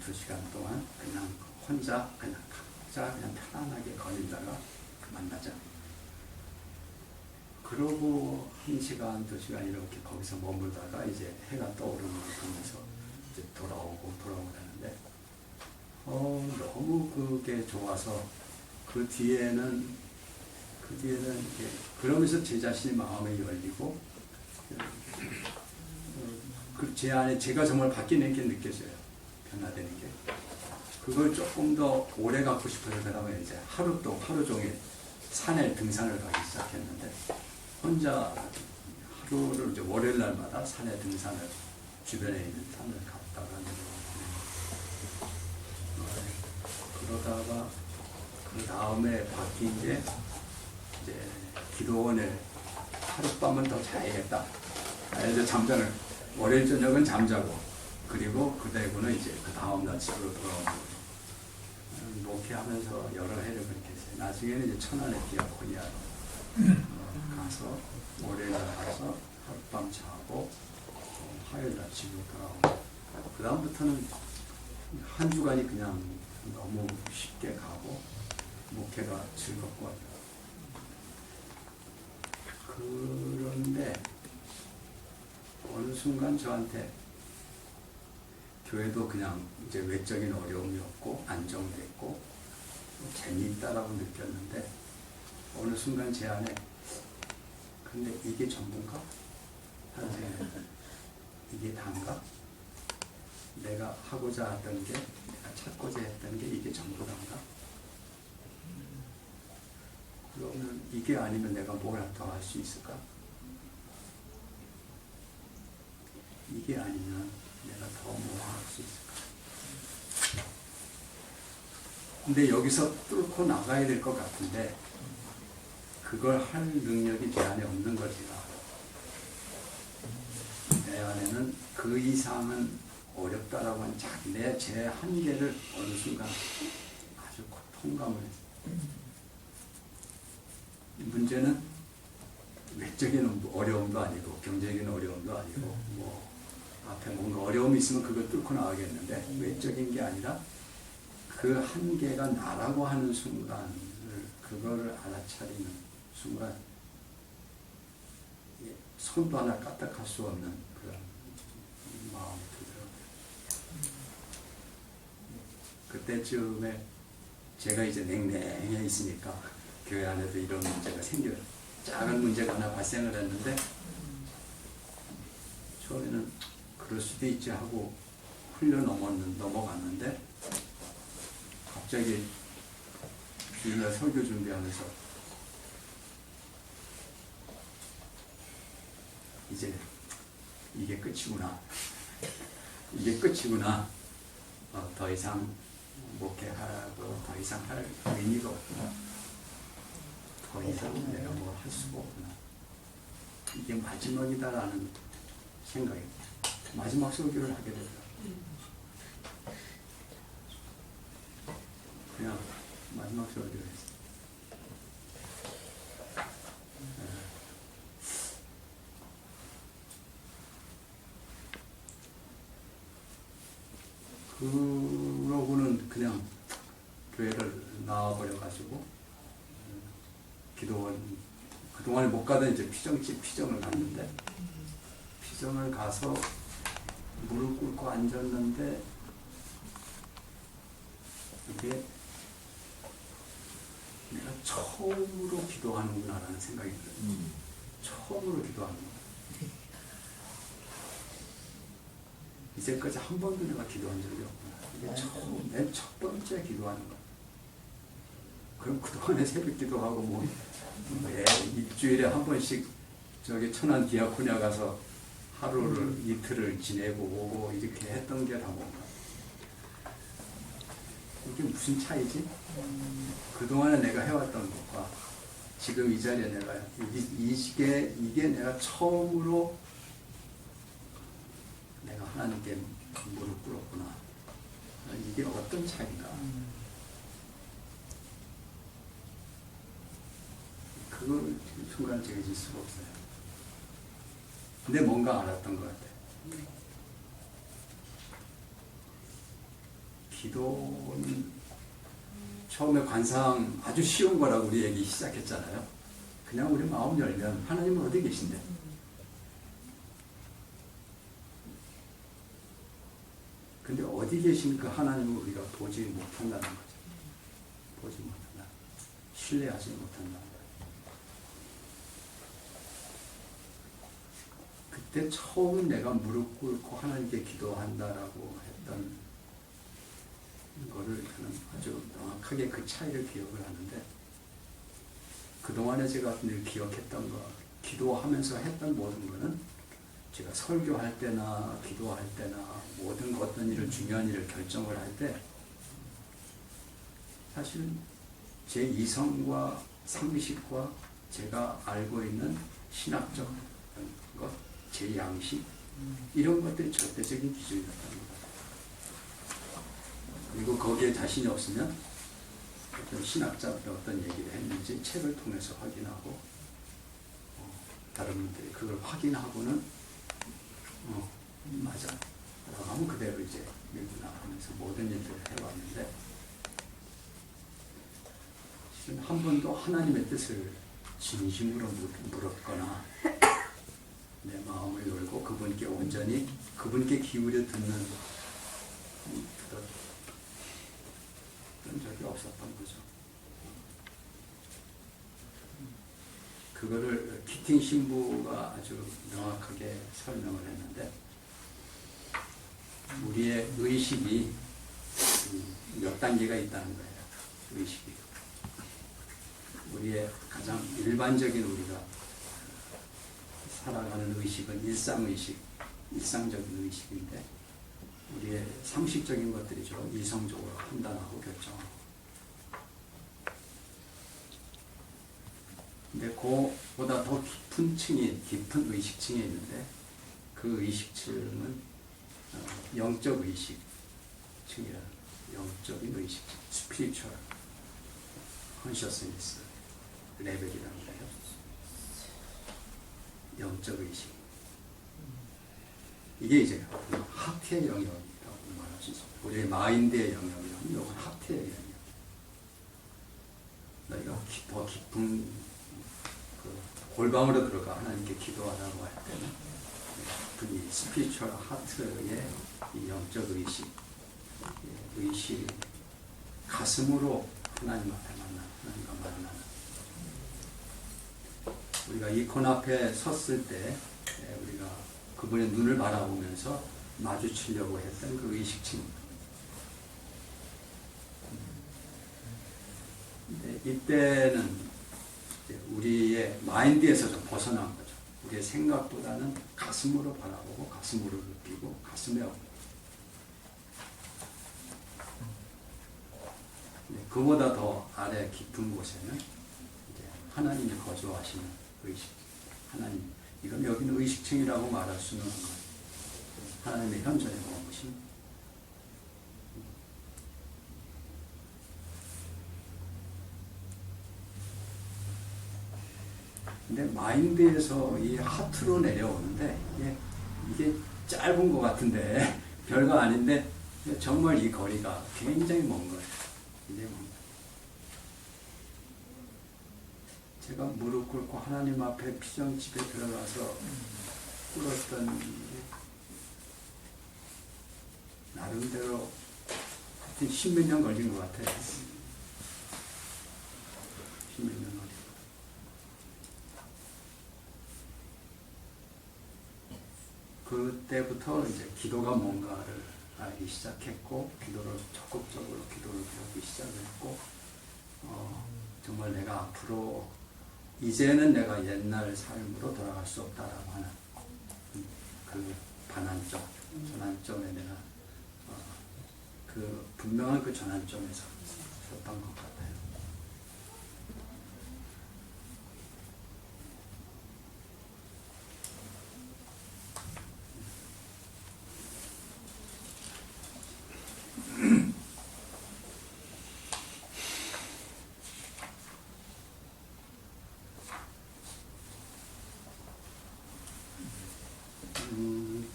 2시간 동안 그냥 혼자 그냥 각자 그냥 편안하게 거닐다가 만나자. 그러고 1시간, 2시간 이렇게 거기서 머물다가 이제 해가 떠오르는 걸 보면서 이제 돌아오고 하는데 너무 그게 좋아서 그 뒤에는 이제 그러면서 제 자신의 마음이 열리고 제 안에 제가 정말 바뀌는 게 느껴져요. 변화되는 게. 그걸 조금 더 오래 갖고 싶어서 그다음에 이제 하루 종일 산에 등산을 가기 시작했는데 혼자 하루를 이제 월요일 날마다 산에 등산을 주변에 있는 산을 갔다가 그러다가 그 다음에 바뀐 게 이제 기도원에 하룻밤은 더 자야겠다. 이제 월요일 저녁은 잠자고 그리고 그대구는 이제 그 다음날 집으로 돌아오는 거죠. 목회하면서 여러 해를 그렇게 했어요. 나중에는 이제 천안의 디아코니아로 가서 월요일날 가서 하룻밤 자고 화요일날 집으로 돌아오고 그 다음부터는 한 주간이 그냥 너무 쉽게 가고 목회가 즐겁고 그런데 어느 순간 저한테 교회도 그냥 이제 외적인 어려움이 없고 안정됐고 재미있다라고 느꼈는데 어느 순간 제 안에 근데 이게 전부인가? 하는 생각이 이게 다인가? 내가 하고자 했던 게 내가 찾고자 했던 게 이게 전부인가? 그러면 이게 아니면 내가 뭘 더 할 수 있을까? 이게 아니면 내가 더 뭐 할 수 있을까? 근데 여기서 뚫고 나가야 될 것 같은데 그걸 할 능력이 제 안에 없는 거지라. 내 안에는 그 이상은 어렵다라고 하는 제 한계를 어느 순간 아주 통감을 했어요. 문제는 외적인 어려움도 아니고 경제적인 어려움도 아니고 뭐 앞에 뭔가 어려움이 있으면 그걸 뚫고 나가겠는데 외적인 게 아니라 그 한계가 나라고 하는 순간을 그거를 알아차리는 순간 손도 하나 까딱할 수 없는 그런 마음이 들더라고요. 그때쯤에 제가 이제 냉랭해 있으니까 교회 안에도 이런 문제가 생겨요. 작은 문제가 하나 발생을 했는데 처음에는 그럴 수도 있지 하고 넘어갔는데 갑자기 주일날 설교 준비하면서 이제 이게 끝이구나. 이게 끝이구나. 더 이상 목회하고 더 이상 할 의미가 없구나. 더 이상 내가 뭘 할 수가 없구나. 이게 마지막이다라는 생각이 마지막 설교를 하게 되더라고요. 그냥 마지막 설교를 했어요. 그러고는 그냥 교회를 나와버려가지고 기도원 그동안에 못 가던 이제 피정을 갔는데 피정을 가서 무릎 꿇고 앉았는데 이게 내가 처음으로 기도하는구나라는 생각이 들어요. 처음으로 기도하는 거예요. 이제까지 한 번도 내가 기도한 적이 없구나. 이게 처음, 맨 첫 번째 기도하는 거야. 그럼 그동안에 새벽 기도하고 일주일에 한 번씩 저기 천안 디아코니아 가서 하루를 이틀을 지내고 오고 이렇게 했던 게 다 뭔가. 이게 무슨 차이지? 그동안에 내가 해왔던 것과 지금 이 자리에 내가 이게 내가 처음으로 내가 하나님께 무릎 꿇었구나. 이게 어떤 차이인가? 그걸 순간 제가 잊을 수가 없어요. 근데 뭔가 알았던 것 같아요. 기도는 처음에 관상 아주 쉬운 거라고 우리 얘기 시작했잖아요. 그냥 우리 마음 열면 하나님은 어디 계신데? 근데 어디 계신 그 하나님을 우리가 보지 못한다는 거죠. 보지 못한다. 신뢰하지 못한다는 거죠. 그때 처음 내가 무릎 꿇고 하나님께 기도한다라고 했던 거를 저는 아주 명확하게 그 차이를 기억을 하는데 그동안에 제가 늘 기억했던 거, 기도하면서 했던 모든 거는 제가 설교할 때나 기도할 때나 모든 어떤 일을 중요한 일을 결정을 할 때 사실 제 이성과 상식과 제가 알고 있는 신학적 것, 제 양식 이런 것들이 절대적인 기준이었다는 거예요. 그리고 거기에 자신이 없으면 어떤 신학자들이 어떤 얘기를 했는지 책을 통해서 확인하고 다른 분들이 그걸 확인하고는 맞아 라고 하면 그대로 이제 밀고 나가면서 모든 일들을 해왔는데 실은 한 번도 하나님의 뜻을 진심으로 물었거나 내 마음을 열고 그분께 온전히 그분께 기울여 듣는 그런 적이 없었던 거죠. 그거를 키팅 신부가 아주 명확하게 설명을 했는데 우리의 의식이 몇 단계가 있다는 거예요. 의식이. 우리의 가장 일반적인 우리가 살아가는 의식은 일상의식, 일상적인 의식인데 우리의 상식적인 것들이죠. 이성적으로 판단하고 결정하고 근데 그보다 더 깊은 의식층이 있는데 그 의식층은 영적 의식층이라 영적인 의식층, spiritual consciousness 레벨이라는 거예요. 영적 의식. 이게 이제 하트의 영역이라고 말할 수 있습니다. 우리의 마인드의 영역이라면 이건 하트의 영역. 너희가 더 깊은 그 골방으로 들어가 하나님께 기도하라고 할 때는 이 스피리추얼 하트의 이 영적 의식 가슴으로 하나님 앞에 하나님과 만나는 우리가 이콘 앞에 섰을 때 우리가 그분의 눈을 바라보면서 마주치려고 했던 그 의식층입니다. 이때는 우리의 마인드에서 좀 벗어난 거죠. 우리의 생각보다는 가슴으로 바라보고 가슴으로 느끼고 가슴에 오고 그보다 더 아래 깊은 곳에는 이제 하나님이 거주하시는 의식, 하나님, 이건 여기는 의식층이라고 말할 수는 없는 거예요. 하나님의 현존에 머무신. 근데 마인드에서 이 하트로 내려오는데 이게 짧은 것 같은데 별거 아닌데 정말 이 거리가 굉장히 먼 거예요. 굉장히 먼 거예요. 제가 무릎 꿇고 하나님 앞에 피정집에 들어가서 꿇었던 나름대로 하여튼 10몇 년 걸린 것 같아요. 10몇 년 걸린 것 같아요. 그때부터 이제 기도가 뭔가를 알기 시작했고, 기도를 적극적으로 기도를 배우기 시작했고, 정말 내가 앞으로 이제는 내가 옛날 삶으로 돌아갈 수 없다라고 하는 그 반환점, 전환점에 내가 그 분명한 그 전환점에서 섰던 것 같아요.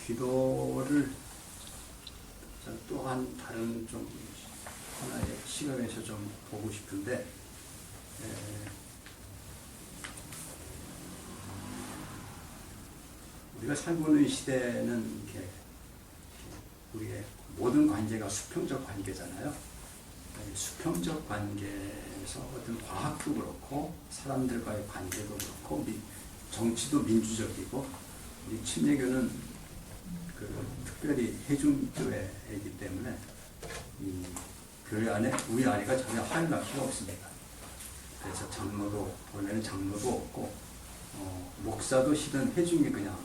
기도를 또한 다른 좀 하나의 시각에서 좀 보고 싶은데, 우리가 살고 있는 시대는 이렇게 우리의 모든 관계가 수평적 관계잖아요. 수평적 관계에서 어떤 과학도 그렇고 사람들과의 관계도 그렇고 정치도 민주적이고, 우리 침례교는 특별히 해중교회이기 때문에 이 교회 안에 위아래가 전혀 하이라키가 없습니다. 그래서 장로도 원래는 장로도 없고 목사도 실은 해중이 그냥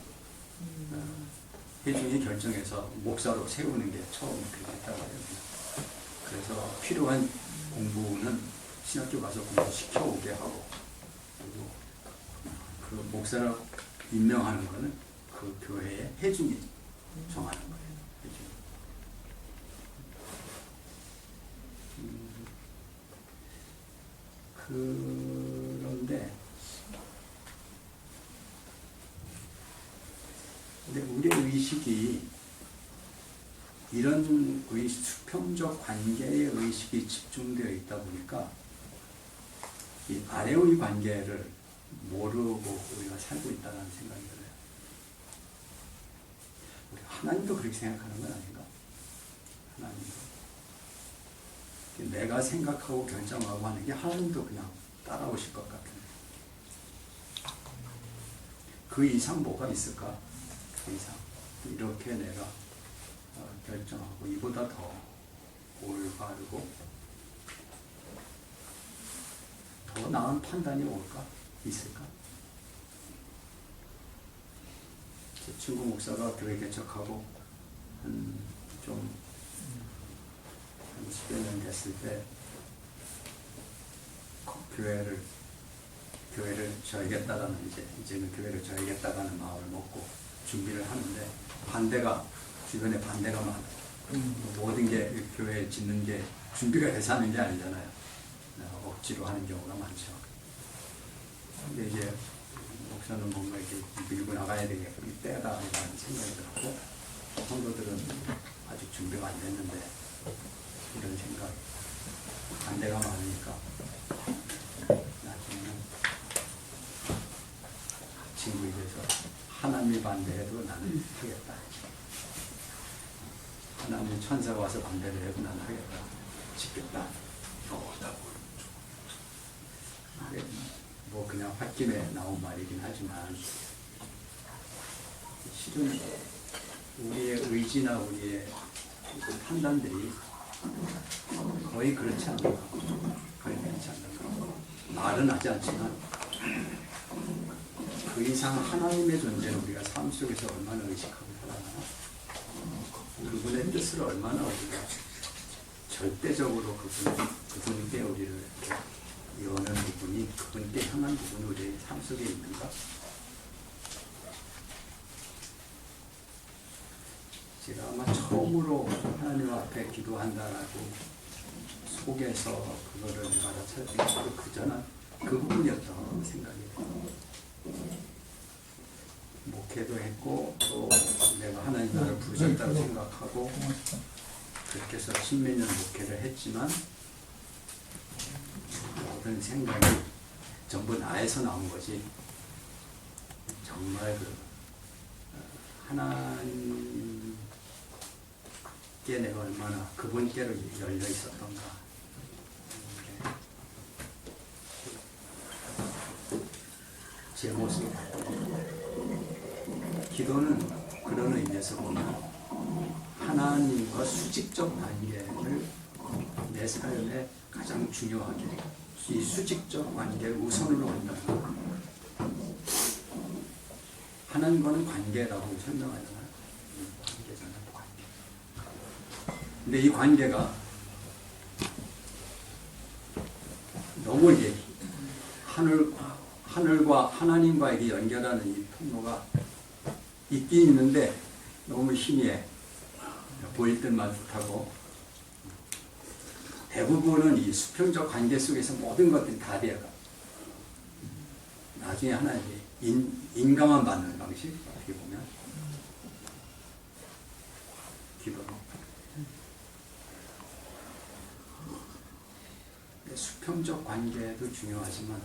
해중이 결정해서 목사로 세우는 게 처음 그렇게 했다고 해요. 그래서 필요한 공부는 신학교 가서 공부 시켜오게 하고, 그리고 그 목사를 임명하는 거는 그 교회의 해중이 정하는 거예요. 해중. 근데 우리의 의식이 이런 수평적 관계의 의식이 집중되어 있다 보니까 이 아래의 관계를 모르고 우리가 살고 있다는 생각이 들어요. 우리 하나님도 그렇게 생각하는 건 아닌가? 하나님도. 내가 생각하고 결정하고 하는 게 하나님도 그냥 따라오실 것 같은데. 그 이상 뭐가 있을까? 그 이상. 이렇게 내가 결정하고 이보다 더 올바르고 더 나은 판단이 올까? 있을까? 제 친구 목사가 교회 개척하고 한 10여 년 됐을 때 교회를 교회를 져야겠다라는 이제는 교회를 져야겠다라는 마음을 먹고 준비를 하는데 반대가 주변에 반대가 많아요. 모든 게 교회 짓는 게 준비가 돼서 하는 게 아니잖아요. 억지로 하는 경우가 많죠. 근데 이제 목사는 뭔가 이렇게 밀고 나가야 되겠고 때다라는 생각이 들었고 성도들은 아직 준비가 안 됐는데 이런 생각 반대가 많으니까 나중에는 친구 입에서 하나님이 반대해도 나는 하겠다. 하나님 천사가 와서 반대를 해도 나는 하겠다. 짓겠다. 뭐 그냥 홧김에 나온 말이긴 하지만 실은 우리의 의지나 우리의 그 판단들이 거의 그렇지 않나. 거의 그렇지 않나. 말은 하지 않지만 그 이상 하나님의 존재를 우리가 삶 속에서 얼마나 의식하고 살아가나. 그분의 뜻을 얼마나 우리가 절대적으로 그분께 우리를 여는 부분이 그분께 향한 부분이 우리의 삶 속에 있는가? 제가 아마 처음으로 하나님 앞에 기도한다라고 속에서 그거를 알아차렸던 게 그 전에 그 부분이었던 생각이 들어요. 목회도 했고 또 내가 하나님 나를 부르셨다고 생각하고 그렇게 해서 10몇 년 목회를 했지만 모든 생각이 전부 나에서 나온 거지 정말 그 하나님께 내가 얼마나 그분께로 열려 있었던가. 제 모습. 기도는 그런 의미에서 보면 하나님과 수직적 관계를 내 삶에 가장 중요하게 이 수직적 관계를 우선으로 한다는 거예요. 하나님과는 관계라고 설명하잖아요. 관계잖아요. 관계. 근데 이 관계가 너무 이게 하늘과 하나님과에게 연결하는 이 통로가 있긴 있는데 너무 희미해. 보일 듯만 하고 대부분은 이 수평적 관계 속에서 모든 것들이 다 되어가. 나중에 하나님이 인감만 받는 방식 어떻게 보면 기도로 수평적 관계도 중요하지만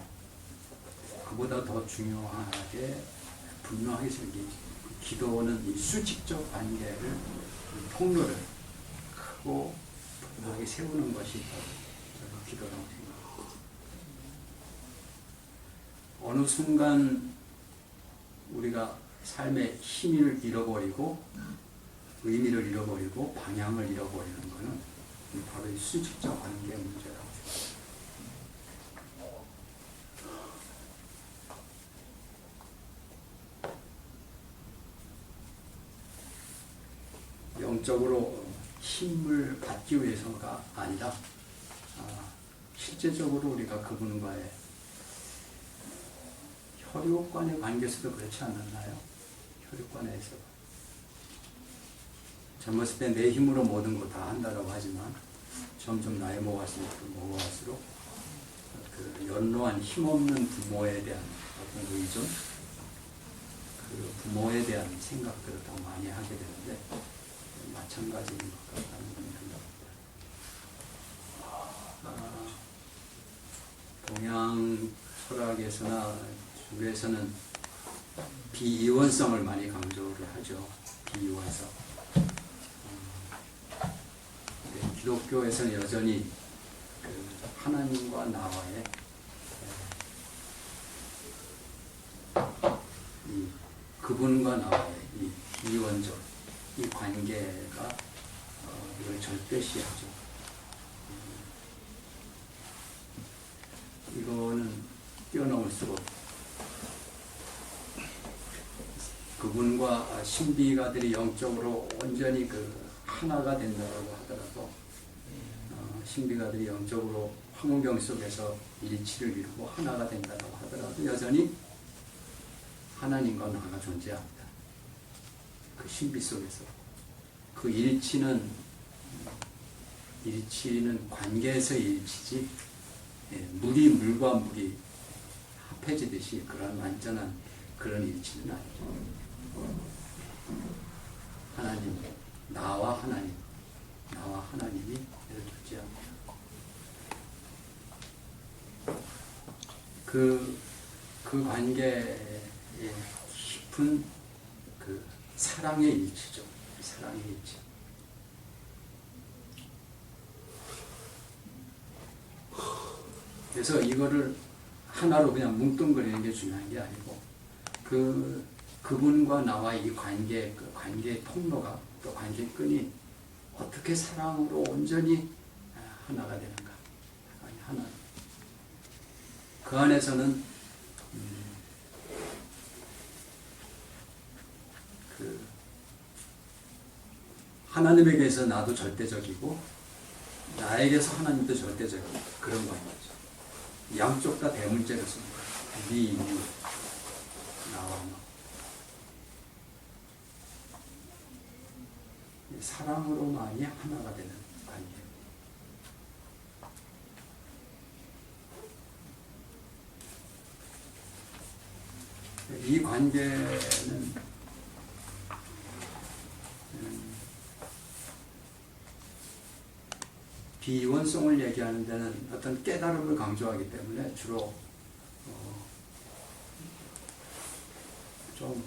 그보다 더 중요하게 분명하게 생긴 기도는 이 수직적 관계를 통로를 크고 분명하게 세우는 것이 기도라고 생각합니다. 어느 순간 우리가 삶의 힘을 잃어버리고 의미를 잃어버리고 방향을 잃어버리는 것은 바로 이 수직적 관계의 문제라고 생각합니다. 영적으로 힘을 받기 위해서가 아니라 실제적으로 우리가 그분과의 혈육간의 관계에서도 그렇지 않았나요? 혈육간에서 젊었을 때 내 힘으로 모든 거 다 한다라고 하지만 점점 나이 먹어갈수록 그 연로한 힘없는 부모에 대한 어떤 의존, 그 부모에 대한 생각들을 더 많이 하게 되는데 마찬가지인 것 같다는 생각입니다. 동양 철학에서나 중에서는 비이원성을 많이 강조를 하죠. 비이원성. 기독교에서는 여전히 그 하나님과 나와의 이 그분과 나와의 이 비이원적 이 관계가 이걸 절대시하죠. 이거는 뛰어넘을 수가 없고 그분과 신비가들이 영적으로 온전히 그 하나가 된다고 하더라도 신비가들이 영적으로 황혼경 속에서 일치를 이루고 하나가 된다고 하더라도 하더라도 여전히 하나님과 나가 존재합니다. 그 신비 속에서 그 일치는 관계에서의 일치지, 물이 물과 물이 합해지듯이 그런 완전한 그런 일치는 아니죠. 하나님, 나와 하나님이 존재합니다. 그 관계의 깊은 그 사랑의 일치죠. 사랑의 일치. 그래서 이거를 하나로 그냥 뭉뚱그리는 게 중요한 게 아니고 그분과 나와의 이 관계, 그 관계의 통로가 또 관계의 끈이 어떻게 사랑으로 온전히 하나가 되는가. 하나. 그 안에서는 그 하나님에게서 나도 절대적이고 나에게서 하나님도 절대적이고 그런 관계죠. 양쪽 다 대문자를 쓰는 거예요. 니, 나와 너. 사랑으로만이 하나가 되는 관계. 이 관계는 비원성을 얘기하는 데는 어떤 깨달음을 강조하기 때문에 주로 좀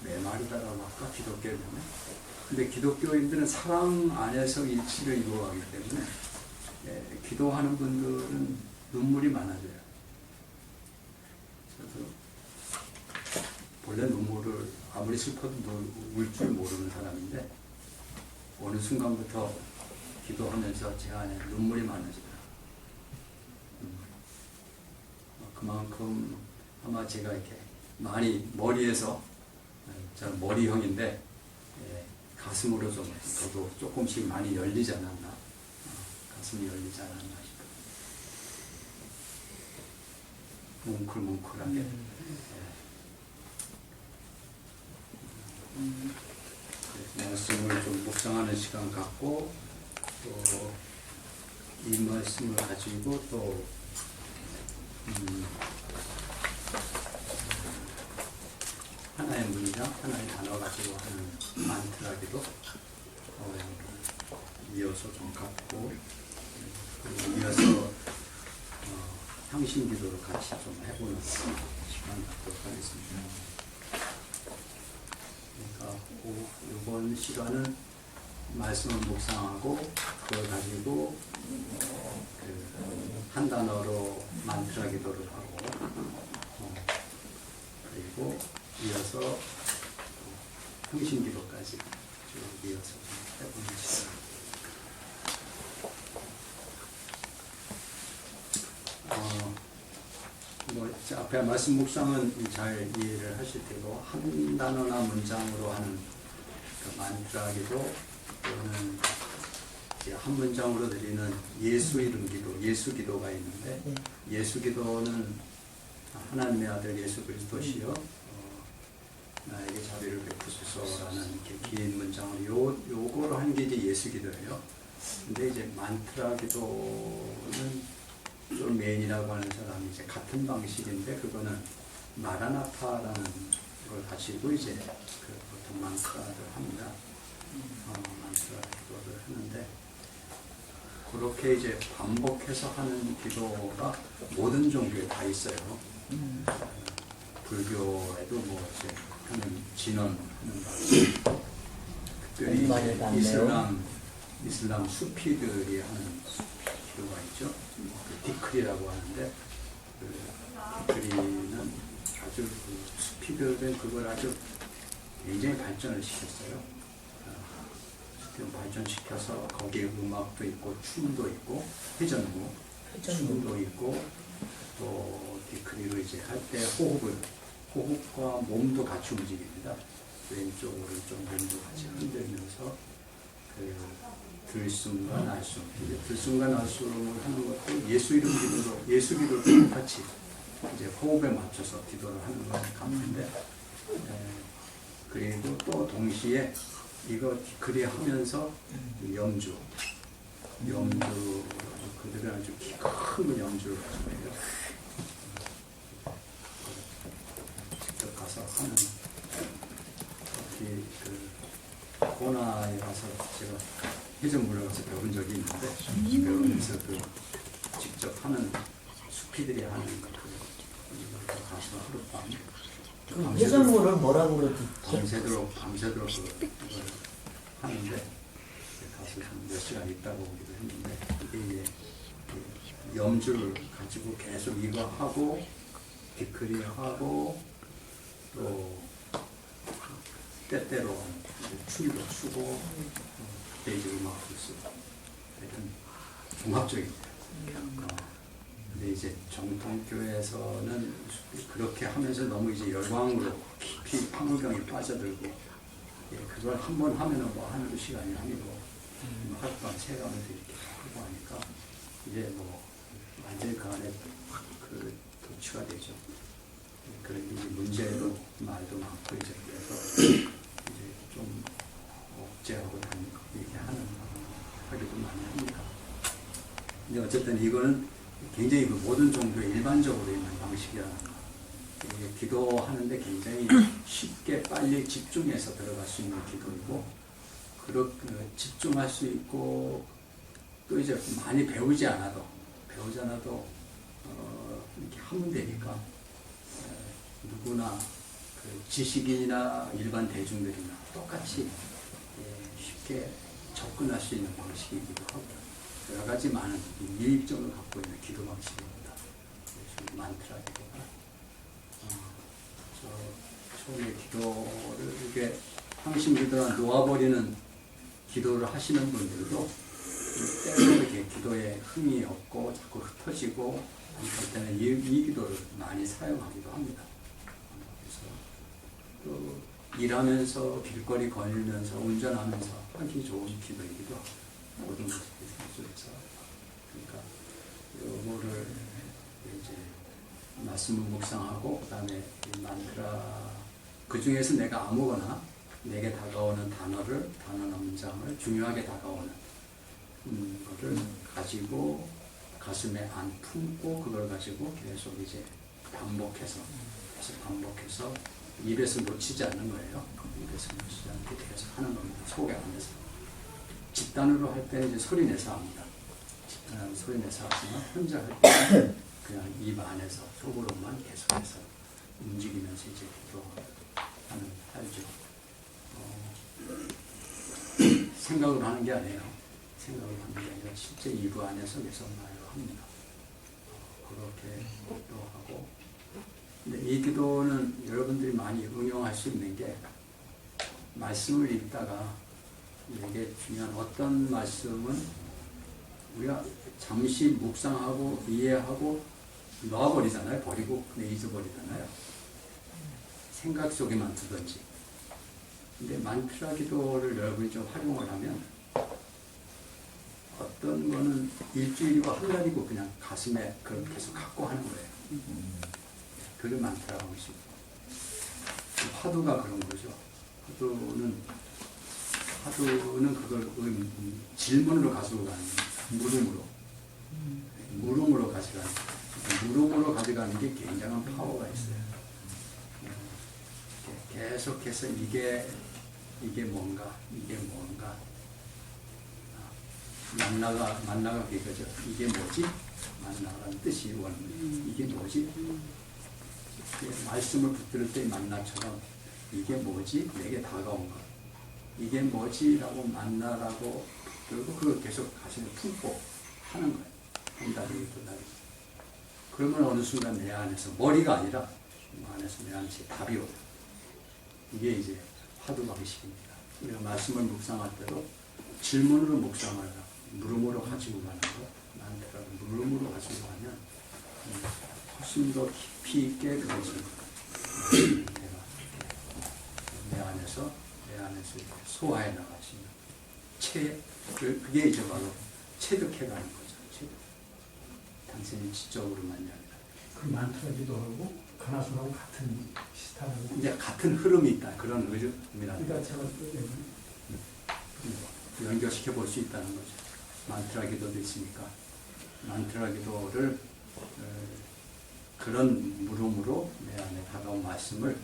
메마르다라고 할까? 기독교인은. 근데 기독교인들은 사랑 안에서 일치를 이루어가기 때문에 기도하는 분들은 눈물이 많아져요. 저도 본래 눈물을 아무리 슬퍼도 울 줄 모르는 사람인데 어느 순간부터 기도하면서 제 안에 눈물이 많아지더라고요. 그만큼 아마 제가 이렇게 많이 머리에서, 저는 머리형인데 가슴으로 좀 저도 조금씩 많이 열리지 않았나, 가슴이 열리지 않았나 싶어요. 뭉클뭉클하게. 말씀을 좀 묵상하는 시간 갖고 또 이 말씀을 가지고 또 하나의 문장, 하나의 단어 가지고 하는 만트라기도 이어서 좀 갖고 그리고 이어서 향신기도를 같이 좀 해보는 시간 갖도록 하겠습니다. 그러니까 이번 시간은 말씀을 묵상하고 그걸 가지고 한 단어로 만트라 기도를 하고 그리고 이어서 흥신 기도까지 쭉 이어서 해보는 시간. 앞에 말씀 묵상은 잘 이해를 하실 테고 한 단어나 문장으로 하는 그 만트라 기도 또는 한 문장으로 드리는 예수 이름 기도, 예수 기도가 있는데 예수 기도는 하나님의 아들 예수 그리스도시여 나에게 자비를 베푸소서라는 이렇게 긴 문장으로 요거로 하는 게 이제 예수 기도예요. 근데 이제 만트라 기도는 좀 메인이라고 하는 사람이 이제 같은 방식인데 그거는 마라나타라는 걸 가지고 이제 그 보통 만트라를 합니다. 만트라 기도를 하는데 그렇게 이제 반복해서 하는 기도가 모든 종교에 다 있어요. 불교에도 뭐 이제 하는 진언하는 방식, 특별히 이슬람 수피들이 하는 기도가 있죠. 그 디크리라고 하는데 그 디크리는 아주 그 수피들은 그걸 아주 굉장히 발전을 시켰어요. 발전시켜서 거기에 음악도 있고 춤도 있고 회전무 춤도 있고 또 디크리로 이제 할 때 호흡과 몸도 같이 움직입니다. 왼쪽 오른쪽 몸도 같이 흔들면서 그 들숨과 날숨, 들숨과 날숨을 하는 것도 예수 이름 기도로 예수 기도도 똑같이 이제 호흡에 맞춰서 기도를 하는 것 같은데, 그리고 또 동시에 이거 디크리 하면서 염주 그들은 아주 큰 염주를 가지고 해요. 직접 가서 하는 특히 그 고나에 가서 제가 해전문에 가서 배운 적이 있는데 배우면서 그 직접 하는 수피들이 하는 그 가서 하룻밤 해산물을 뭐라고 그러지? 밤새도록 그걸 하는데 가서 몇 시간 있다가 오기도 했는데 이게 그 염주를 가지고 계속 이거 하고 디크리 하고 또 때때로 춤도 추고 그때 이제 음악도 쓰고 하여튼 종합적이에요. 근데 이제 정통교회에서는 그렇게 하면서 너무 이제 열광으로 깊이 황홀경에 빠져들고 그걸 한 번 하면은 뭐 하는 시간이 아니고 하룻밤 새가면서 이렇게 하고 하니까 이제 뭐 완전히 그 안에 그 도취가 되죠. 그런 이제 문제도 말도 많고 이제 그래서 이제 좀 억제하고 하기도 많이 합니다. 근데 어쨌든 이거는 굉장히 그 모든 종교에 일반적으로 있는 방식이라는 거. 기도하는데 굉장히 쉽게 빨리 집중해서 들어갈 수 있는 기도이고, 그렇게 집중할 수 있고, 또 이제 많이 배우지 않아도 이렇게 하면 되니까 누구나 그 지식인이나 일반 대중들이나 똑같이 쉽게 접근할 수 있는 방식이기도 하고 여러 가지 많은 유익점을 갖고 있는 기도 방식입니다. 만트라 기도가 처음에 기도를 이렇게 항심 기도나 놓아버리는 기도를 하시는 분들도 때로 이렇게 기도에 흥이 없고 자꾸 흩어지고 할 때는 이 기도를 많이 사용하기도 합니다. 그래서 또 일하면서 길거리 걸으면서 운전하면서 하기 좋은 기도이기도 하고 모든 것을 속에서 그러니까 요거를 이제 말씀을 묵상하고 그다음에 만트라 그 중에서 내가 아무거나 내게 다가오는 단어 문장을 중요하게 다가오는 거를 가지고 가슴에 안 품고 그걸 가지고 계속 이제 반복해서 입에서 놓치지 않는 거예요. 입에서 놓치지 않게 계속 하는 겁니다. 속에 안에서. 집단으로 할 때는 이제 소리 내서 합니다. 집단으로 소리 내서 하지만 혼자 할 때는 그냥 입 안에서 속으로만 계속해서 움직이면서 이제 하죠. 생각으로 하는 게 아니에요. 생각으로 하는 게 아니라 실제 입 안에서 계속 말로 합니다. 그렇게 또 하고. 근데 이 기도는 여러분들이 많이 응용할 수 있는 게 말씀을 읽다가 이게 중요한 어떤 말씀은 우리가 잠시 묵상하고 이해하고 놔버리잖아요. 버리고 그냥 잊어버리잖아요. 생각 속에만 두든지. 근데 만트라 기도를 여러분이 좀 활용을 하면 어떤 거는 일주일이고 한 달이고 그냥 가슴에 그걸 계속 갖고 하는 거예요. 그게 만트라고 하고 싶고. 화두가 그런 거죠. 화두는 그걸 질문으로 가지고 가는 거예요. 물음으로 가져가는 거예요. 물음으로 가져가는 게 굉장한 파워가 있어요. 계속해서 이게 뭔가 만나가 그거죠. 이게 뭐지? 만나라는 뜻이 이게 뭐지? 말씀을 붙들 때 만나처럼 이게 뭐지? 내게 다가온 것. 이게 뭐지? 라고 만나라고 그리고 그걸 계속 가슴에 품고 하는 거예요. 한 달이 두 달이. 그러면 어느 순간 내 안에서 머리가 아니라 안에서 내 안에서 답이 오요. 이게 이제 화두 방식입니다. 우리가 말씀을 묵상할 때도 질문으로 묵상을 하고 물음으로 가지고 가는 거, 만트라를 물음으로 가지고 가면 훨씬 더 깊이 있게 그것을 내가 내 안에서 소화해 나가시면 그게 이제 바로 체득해 가는 거죠. 체득. 단순히 지적으로만이 아니라 그 많더라기도 하고 가나소라고 같은 비슷하고. 이제 같은 흐름이 있다 그런 의미라. 그러니까 제가 연결시켜 볼 수 있다는 거죠. 만트라 기도도 있으니까 만트라 기도를 그런 물음으로 내 안에 다가온 말씀을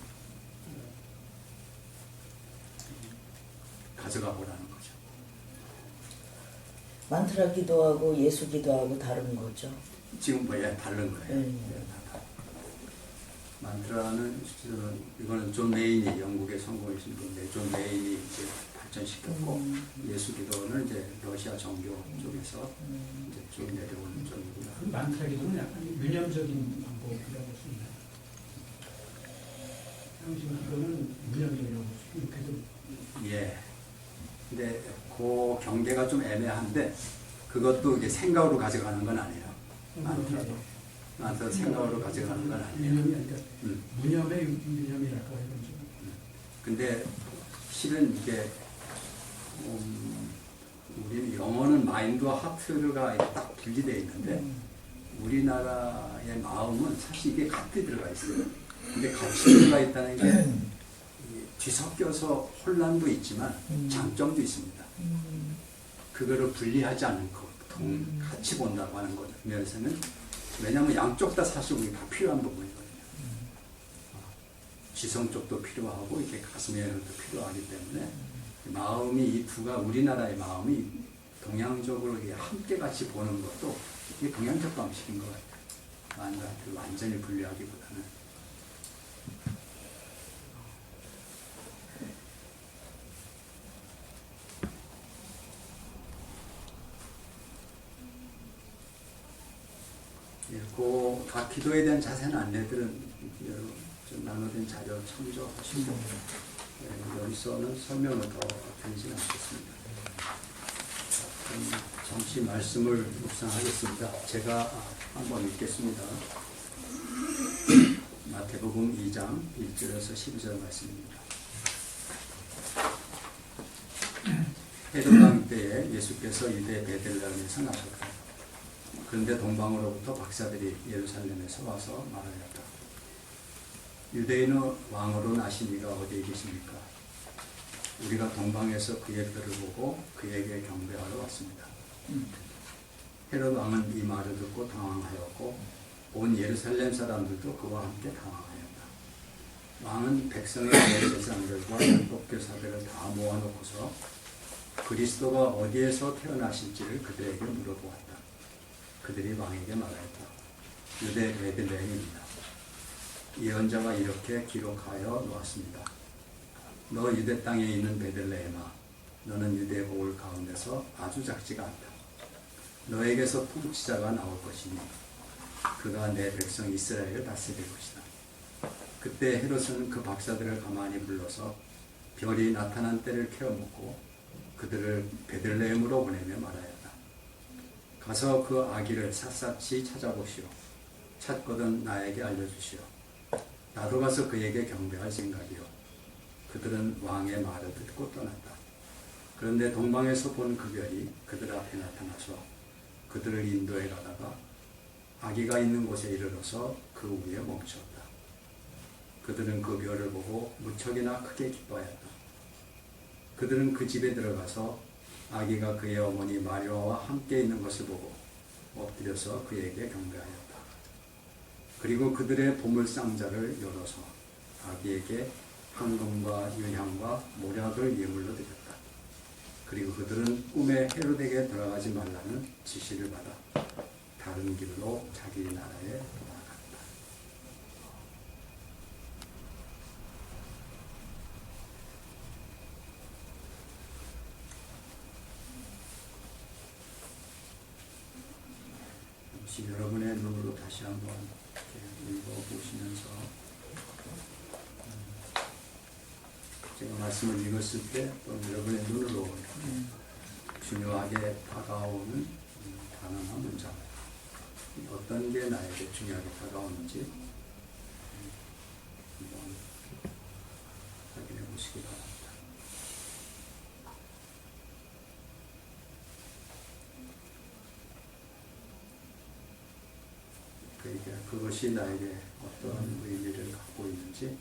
가져가 보라는 거죠. 만트라 기도하고 예수 기도하고 다른 거죠. 지금 뭐야 다른 거예요. 네. 만트라는 실제로는 이거는 존 메인이 영국의 성공이신 분인데 존 메인이 이제 발전시켰고 예수 기도는 이제 러시아 정교 쪽에서 이제 쭉 내려오는 쪽이고요. 그 만트라 기도는 약간 유념적인 방법이라고 할 수 있나요? 당신 기도는 유념적이라고 이렇게 좀. 예. 근데 그 경계가 좀 애매한데 그것도 이제 생각으로 가져가는 건 아니에요. 만트라도. 만트라 생각으로 가져가는 건 아니에요. 유념이 아니라 무념의 유념이랄까 이런 좀. 근데 실은 이게 우리 영어는 마인드와 하트가 딱 분리되어 있는데 우리나라의 마음은 사실 이게 같이 들어가 있어요. 근데 같이 들어가 있다는 게 뒤섞여서 혼란도 있지만 장점도 있습니다. 그거를 분리하지 않고 같이 본다고 하는 거죠. 면에서는 왜냐하면 양쪽 다 사실 우리 다 필요한 부분이거든요. 지성 쪽도 필요하고 이렇게 가슴에도 필요하기 때문에 마음이 이 두가 우리나라의 마음이 동양적으로 함께 같이 보는 것도 이게 동양적 방식인 것 같아요. 완전히 분리하기보다는. 각 기도에 대한 자세한 안내들은 여러분 좀 나눠진 자료 참조하시고 여기서는 설명을 더 드리진 않겠습니다. 잠시 말씀을 묵상하겠습니다. 제가 한번 읽겠습니다. 마태복음 2장 1절에서 12절 말씀입니다. 헤롯 왕 때에 예수께서 유대 베들레헴에서 나셨다. 그런데 동방으로부터 박사들이 예루살렘에서 와서 말하였다. 유대인의 왕으로 나신 이가 어디에 계십니까? 우리가 동방에서 그의 뼈를 보고 그에게 경배하러 왔습니다. 헤롯 왕은 이 말을 듣고 당황하였고 온 예루살렘 사람들도 그와 함께 당황하였다. 왕은 백성의 대제사장들과 율법교사들을 다 모아놓고서 그리스도가 어디에서 태어나실지를 그들에게 물어보았다. 그들이 왕에게 말하였다. 유대 베들레헴입니다. 예언자가 이렇게 기록하여 놓았습니다. 너 유대 땅에 있는 베들레헴아, 너는 유대 고을 가운데서 아주 작지가 않다. 너에게서 통치자가 나올 것이니 그가 내 백성 이스라엘을 다스릴 것이다. 그때 헤롯은 그 박사들을 가만히 불러서 별이 나타난 때를 캐어묻고 그들을 베들레헴으로 보내며 말하였다. 가서 그 아기를 샅샅이 찾아보시오. 찾거든 나에게 알려주시오. 나도 가서 그에게 경배할 생각이요. 그들은 왕의 말을 듣고 떠났다. 그런데 동방에서 본 그 별이 그들 앞에 나타나서 그들을 인도해 가다가 아기가 있는 곳에 이르러서 그 위에 멈췄다. 그들은 그 별을 보고 무척이나 크게 기뻐하였다. 그들은 그 집에 들어가서 아기가 그의 어머니 마리아와 함께 있는 것을 보고 엎드려서 그에게 경배하였다. 그리고 그들의 보물 상자를 열어서 아기에게 황금과 유향과 모략을 예물로 드렸다. 그리고 그들은 꿈에 헤롯에게 들어가지 말라는 지시를 받아 다른 길로 자기 나라에 돌아갔다. 혹시 여러분의 눈으로 다시 한번 읽어보시면서 제가 말씀을 읽었을 때 또 여러분의 눈으로 중요하게 다가오는 단어나 문장, 어떤 게 나에게 중요하게 다가오는지 한번 확인해 보시기 바랍니다. 그에게 그것이 나에게 어떤 의미를 갖고 있는지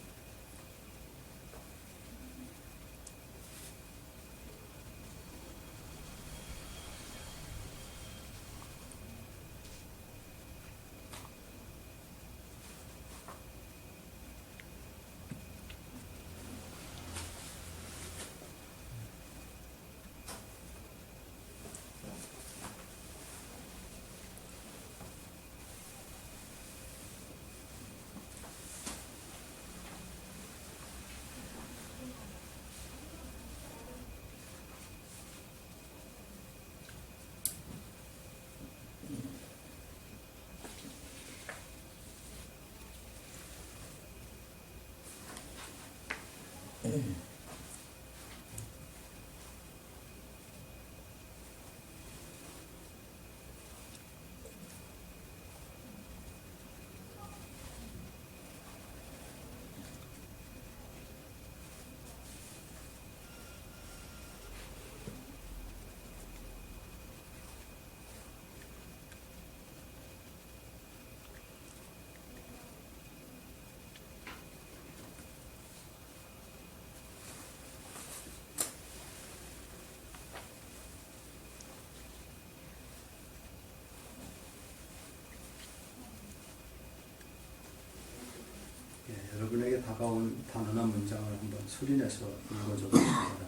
여러분에게 다가온 단어나 문장을 한번 소리내서 읽어줘 보시기 바랍니다.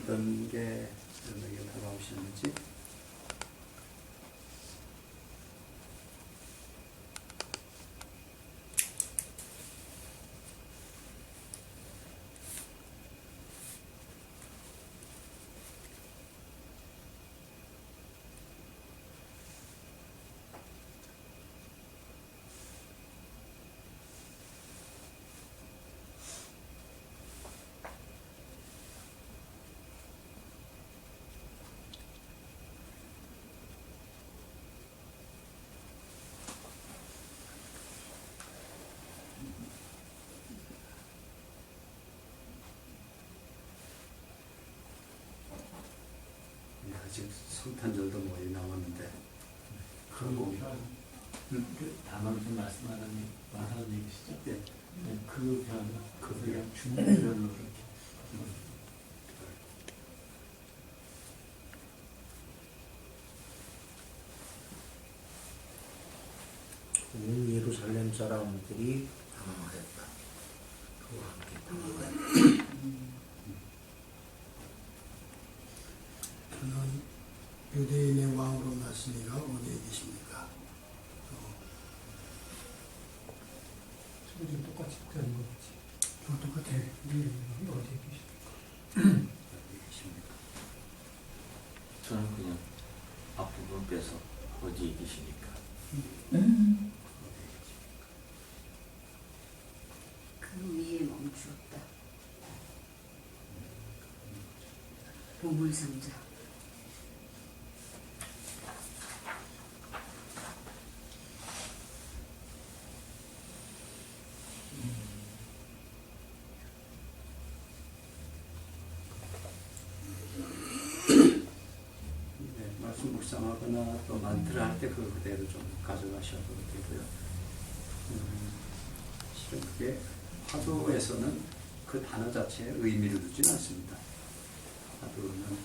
어떤 게 여러분에게 다가오셨는지. 아직 성탄절도 멀리 남았는데 그런 표현, 그 단어를 좀 말하는 얘기시죠? 예. 네, 그 표현은 그 우리가 중별로 이렇게 온 예루살렘 사람들이 당황하였다. 그와 함께 당황하였다. 저는 유대인의 왕으로 나시니가 어디에 계십니까? 지금 똑같이 되는 거 같지. 저 똑같아. 어디에 계십니까? 계십니까? 저는 그냥 앞부분 빼서 어디에 계시니까. 그 위에 멈추었다. 보물상자. 네, 말씀 묵상하거나 또 만트를 할 때 그대로 좀 가져가셔도 되고요. 실은 그게 화두에서는 그 단어 자체에 의미를 두지는 않습니다. 화두는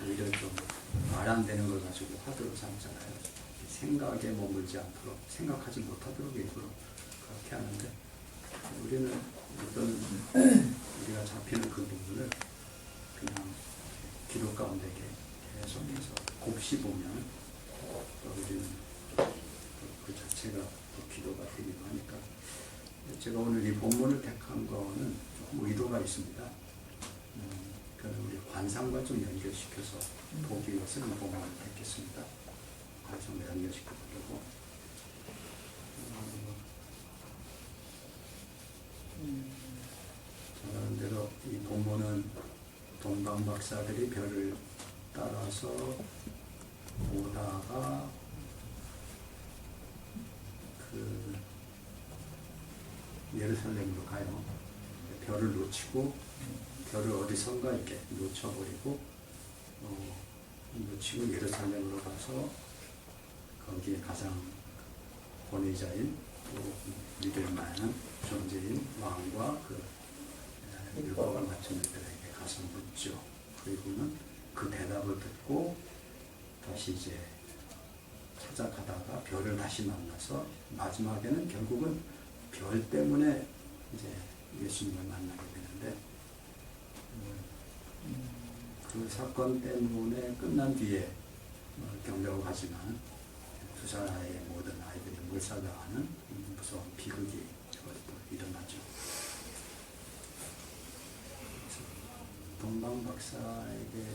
오히려 좀 말 안 되는 걸 가지고 화두로 삼잖아요. 생각에 머물지 않도록, 생각하지 못하도록 일부러 그렇게 하는데, 우리는 어떤 우리가 잡히는 그 부분을 그냥 기도 가운데 계속해서 곱씹으면 우리는 그 자체가 또 기도가 되기도 하니까, 제가 오늘 이 본문을 택한 거는 조금 의도가 있습니다. 우리 관상과 좀 연결시켜서 보기 위해서 이 본문을 택했습니다. 관상과 연결시켜 보려고. 잘 대로 이 본문은 동방 박사들이 별을 따라서 오다가 그 예루살렘으로 가요. 별을 놓치고 별을 어디선가 이렇게 놓쳐버리고 놓치고 예루살렘으로 가서 거기에 가장 권위자인 또 믿을 만한 존재인 왕과 그 율법을 맞춘 자들에게 가서 묻죠. 그리고는 그 대답을 듣고 다시 이제 찾아가다가 별을 다시 만나서 마지막에는 결국은 별 때문에 이제 예수님을 만나게 되는데 그 사건 때문에 끝난 뒤에 경려고 하지만 두 사라의 모든 아이들이 몰살당하는 무서운 비극이 또 일어나죠. 동방 박사에게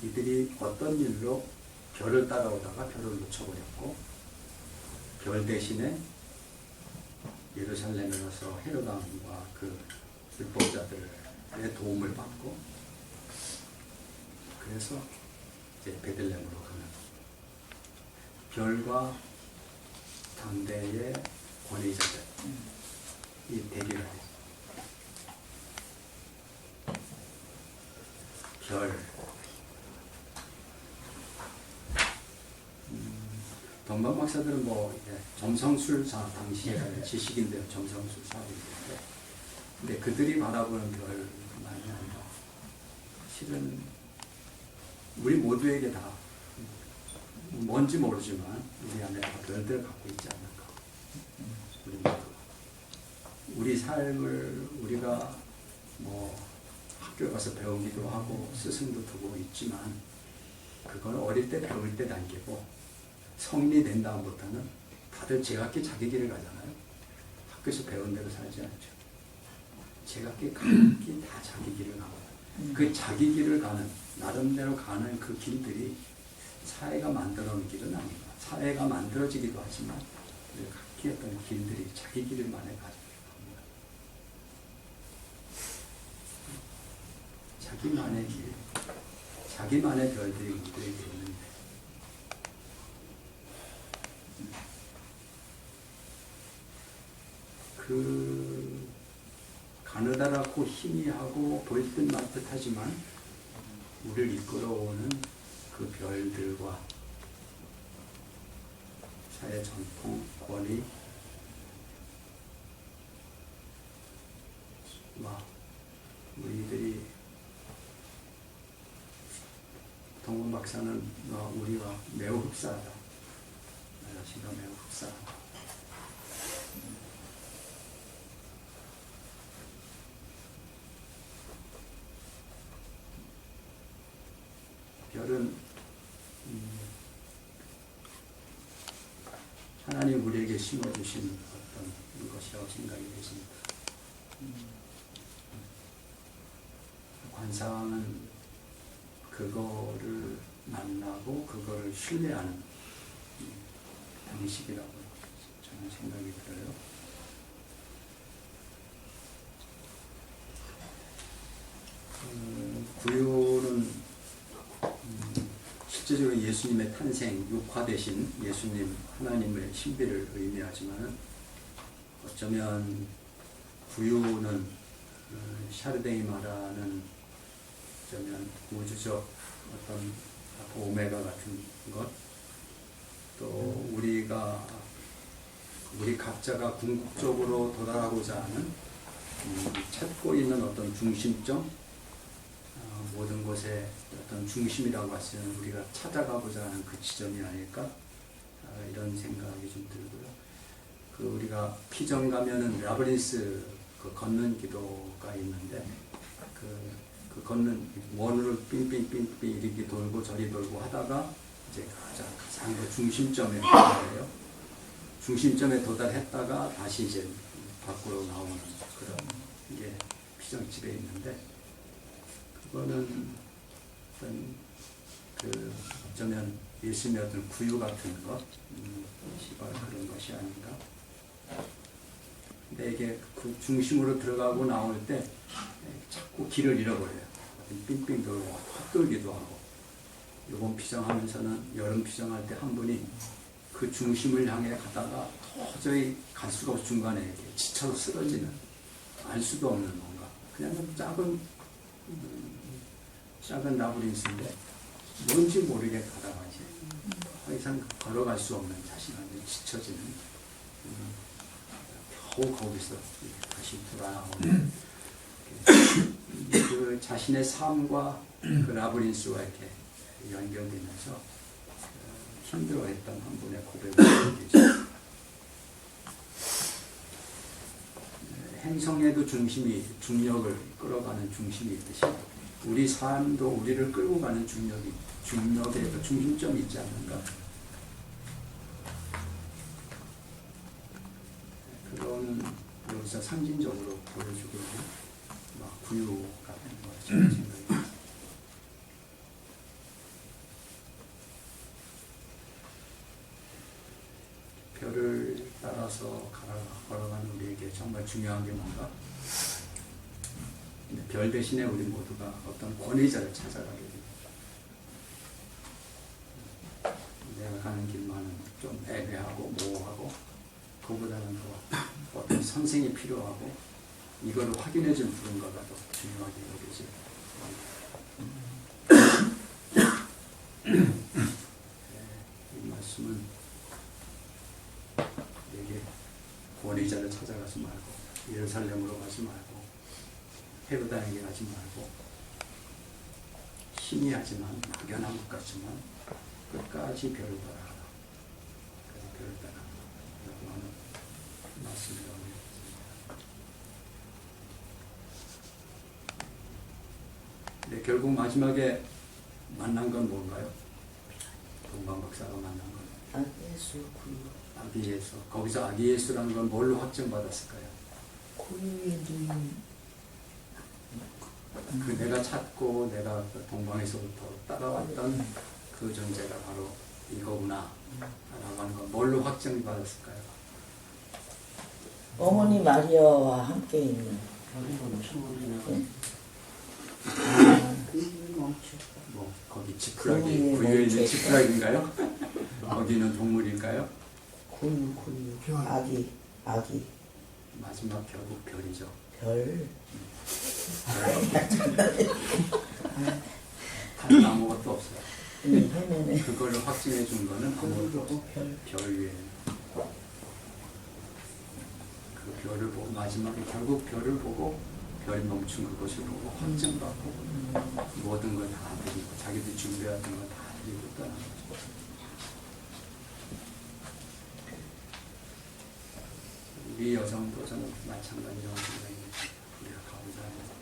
이들이 어떤 일로 별을 따라오다가 별을 놓쳐버렸고 별 대신에 예루살렘에 가서 헤롯 왕과 그 율법자들의 도움을 받고 그래서 이제 베들레헴으로 가는 별과 당대의 권위자들 이 대결을 해요. 별 동방 박사들은 뭐 점성술사 당시에 지식인들 점성술사들인데 근데 그들이 바라보는 별만이 아니라 실은 우리 모두에게 다 뭔지 모르지만 우리 안에 다 별들을 갖고 있지 않을까. 우리 모두 우리 삶을 우리가 뭐 학교에 가서 배우기도 하고 스승도 두고 있지만 그건 어릴 때 배울 때 단계고 성인이 다음부터는 다들 제각기 자기 길을 가잖아요. 학교에서 배운 대로 살지 않죠. 제각기 각기 다 자기 길을 가거든요. 그 자기 길을 가는 나름대로 가는 그 길들이 사회가 만들어 놓은 길은 아닙니다. 사회가 만들어지기도 하지만 각기 어떤 길들이 자기 길만에 가지고 갑니다. 자기만의 길, 자기만의 별들이 우리에게 있는데 그 가느다랗고 희미하고 보일 듯 말 듯 하지만 우리를 이끌어오는 그 별들과 사회 전통, 권위 와 우리들이 동문 박사는 우리와 매우 흡사하다. 나 자신과 매우 흡사하다. 별은 하나님 우리에게 심어주신 어떤 것이라고 생각이 되십니다. 관상은 그거를 만나고 그거를 신뢰하는 방식이라고 저는 생각이 들어요. 구유는 실제적으로 예수님의 탄생, 육화되신 예수님, 하나님의 신비를 의미하지만 어쩌면 구유는 샤르데이 말하는 어쩌면 우주적 어떤 오메가 같은 것, 또 우리 각자가 궁극적으로 도달하고자 하는 찾고 있는 어떤 중심점, 모든 것의 어떤 중심이라고 하시는 우리가 찾아가고자 하는 그 지점이 아닐까 이런 생각이 좀 들고요. 그 우리가 피정 가면은 라브린스 그 걷는 기도가 있는데 그 걷는 원으로 빙빙빙빙 이렇게 돌고 저리 돌고 하다가 이제 가장 그 중심점에 도달해요. 중심점에 도달했다가 다시 이제 밖으로 나오는 그런 게 피정집에 있는데 그거는 어떤 그 어쩌면 예수님의 어떤 구유 같은 것, 시발 그런 것이 아닌가. 근데 이게 그 중심으로 들어가고 나올 때 자꾸 길을 잃어버려요. 빙빙 돌고 헛돌기도 하고. 요번 피정하면서는 여름 피정할 때 한 분이 그 중심을 향해 가다가 도저히 갈 수가 없어 중간에 이렇게 지쳐서 쓰러지는 알 수도 없는 뭔가 그냥 작은 라브린스인데 뭔지 모르게 가다가 이제 더 이상 걸어갈 수 없는 자신한테 지쳐지는 겨우 거기서 다시 돌아오는 그 자신의 삶과 그 라브린스와 이렇게 연결되면서 힘들어했던 한 분의 고백을 얘기죠. 행성에도 중력을 끌어가는 중심이 있듯이 우리 삶도 우리를 끌고 가는 중력의 그 중심점이 있지 않는가. 그런 여기서 상징적으로 보여주고 있는 막 구유 같은 거 생각이. 별을 따라서 걸어가는 우리에게 정말 중요한 게 뭔가? 근데 별 대신에 우리 모두가 어떤 권위자를 찾아가게 됩니다. 내가 가는 길만은 좀 애매하고 모호하고 그보다는 더 어떤 선생이 필요하고 이거를 확인해 준 누군가가 더 중요하게 여기지. 이 말씀은 내게 권위자를 찾아가지 말고 예루살렘으로 가지 말고 헤로다에게 가지 말고 희미하지만 막연한 것 같지만 끝까지 별을 따라가라. 별을 따라가라고 하는 말씀이라고 했습니다. 네, 결국 마지막에 만난 건 뭔가요? 동방 박사가 만난 건 아기예수 구유. 아기예수. 거기서 아기예수라는 건 뭘로 확정받았을까요? 구유의 누인. 그 내가 찾고 내가 동방에서부터 따라왔던 그 존재가 바로 이거구나 라고 하는 건 뭘로 확정받았을까요? 어머니 마리아와 함께 있는. 별이 멈추고리는 구유 멈추. 뭐 거기 지푸라기, 구유의 구유에 있는 멈추. 지푸라기인가요? 거기는 동물일까요? 구유 별. 아기 마지막 결국 별이죠. 별. 다른 아무것도 없어요. 해면에 그걸 확증해 준 거는 아무것도 없어요. 별. 별 위에 그 별을 보고 마지막에 결국 별을 보고 별이 멈춘 그것을 보고 확증받고 모든 걸 다 드리고 자기들이 준비했던 걸 다 드리고 떠나는 거죠. 우리 여성도 저는 마찬가지라고 생각이 우리가 가보자 하는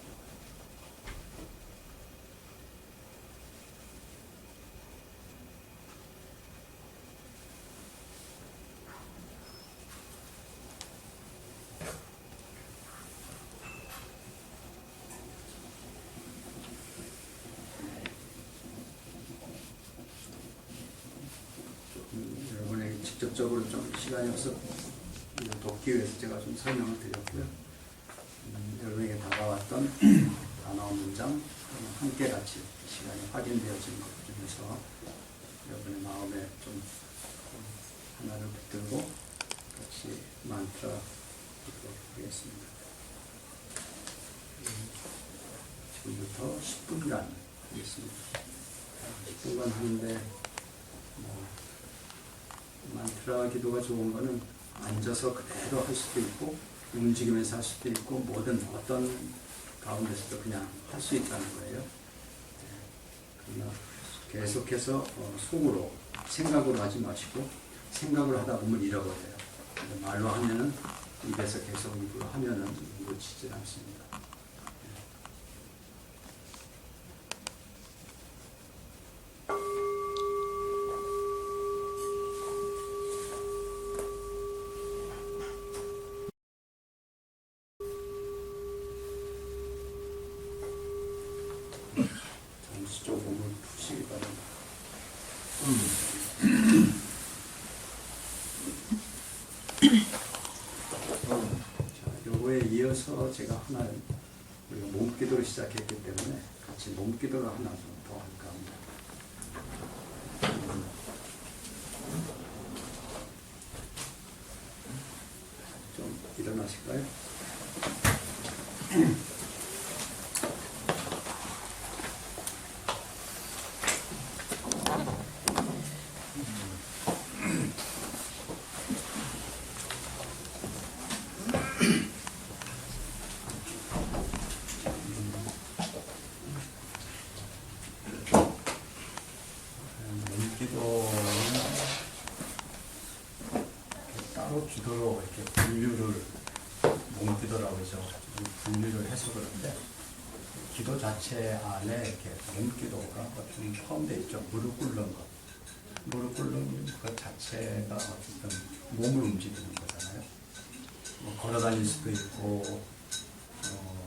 여러분에게 직접적으로 좀 시간이 없어 돕기 위해서 제가 좀 설명을 드렸고요. 여러분에게 다가왔던 단어 문장 함께 같이 시간이 확인되어진 것 중에서 여러분의 마음에 좀 하나를 붙들고 같이 만트라 듣도록 하겠습니다. 지금부터 10분간 하겠습니다. 10분간 하는데 만트라 기도가 좋은 거는 앉아서 그대로 할 수도 있고 움직이면서 할 수도 있고 뭐든 어떤 가운데서도 그냥 할 수 있다는 거예요. 그러나 계속해서 속으로 생각으로 하지 마시고 생각을 하다 보면 잃어버려요. 말로 하면은 입에서 계속 입으로 하면은 놓치질 않습니다. 잠시 조금은 푸시기 바랍니다. 자, 요거에 이어서 제가 하나 우리가 몸기도를 시작했기 때문에 같이 몸기도를 하나 좀 더 할까 합니다. 좀 일어나실까요? 기도는 따로 기도로 이렇게 분류를 몸기도라고 해서 분류를 해서 그런데 기도 자체 안에 이렇게 몸기도가 좀 포함되어 있죠. 무릎 꿇는 것. 무릎 꿇는 것 자체가 어쨌든 몸을 움직이는 거잖아요. 뭐 걸어 다닐 수도 있고,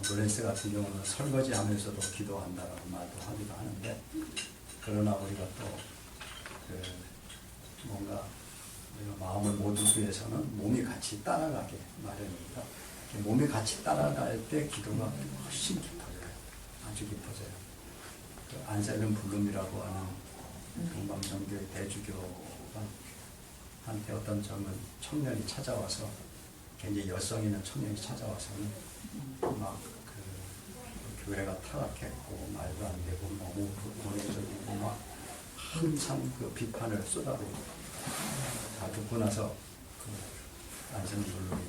노렌스 같은 경우는 설거지 하면서도 기도한다라고 말도 하기도 하는데, 그러나 우리가 또, 뭔가 우리가 마음을 모두기 위해서는 몸이 같이 따라가게 마련입니다. 몸이 같이 따라갈 때 기도가 훨씬 깊어져요. 아주 깊어져요. 그 안셀름 블룸이라고 하는 동방정교의 대주교가 한테 어떤 젊은 청년이 찾아와서, 굉장히 열성 있는 청년이 찾아와서는 막 그 교회가 타락했고 말도 안 되고 너무 고뇌적이고 막 한참 그 비판을 쏟아부고 다 듣고 나서 그 안셀름 블룸이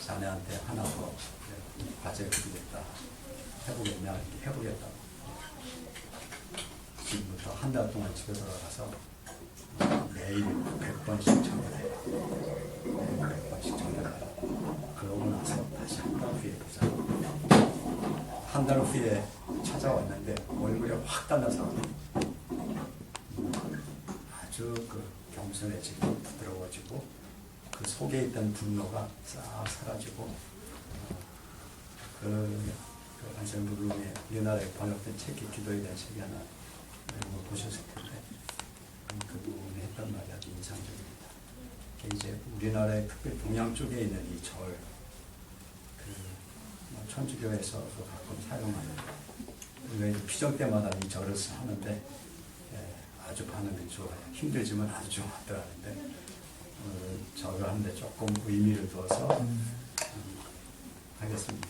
자네한테 하나 더 과제를 드리겠다. 해보겠냐? 이렇게 해보겠다고. 지금부터 한 달 동안 집에 돌아가서 매일 100번씩 청년해요. 매일 100번씩 청년해요. 그러고 나서 다시 한 달 후에 보자. 한 달 후에 찾아왔는데 얼굴이 확 달라서 아주 그 겸손해지고 부드러워지고 그 속에 있던 분노가 싹 사라지고 그 안셀름 블룸의 우리나라에 번역된 책이 기도에 대한 책이 하나 보셨을 텐데 그분이 했던 말이 아주 인상적입니다. 이제 우리나라의 특별히 동양 쪽에 있는 이 절, 천주교에서도 가끔 사용하는 우리가 피정 때마다 이 절을 하는데 아주 반응이 좋아요. 힘들지만 아주 좋았더라는데 절을 하는데 조금 의미를 두어서 하겠습니다.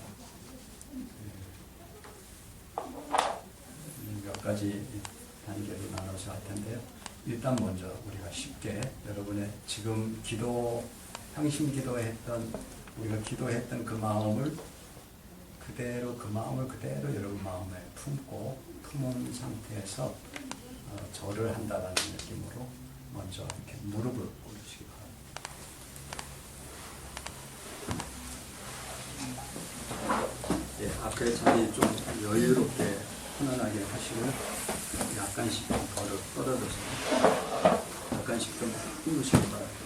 몇 가지 단계로 나눠서 할 텐데요. 일단 먼저 우리가 쉽게 여러분의 지금 기도, 향심 기도했던, 우리가 기도했던 그 마음을 그대로, 그 마음을 그대로 여러분 마음에 품고, 품은 상태에서 절을 한다라는 느낌으로 먼저 이렇게 무릎을 꿇으시기 바랍니다. 예, 앞에 자리 좀 여유롭게 편안하게 하시고요. 약간씩 떨어져서 약간씩 좀 띄우시기 바랍니다.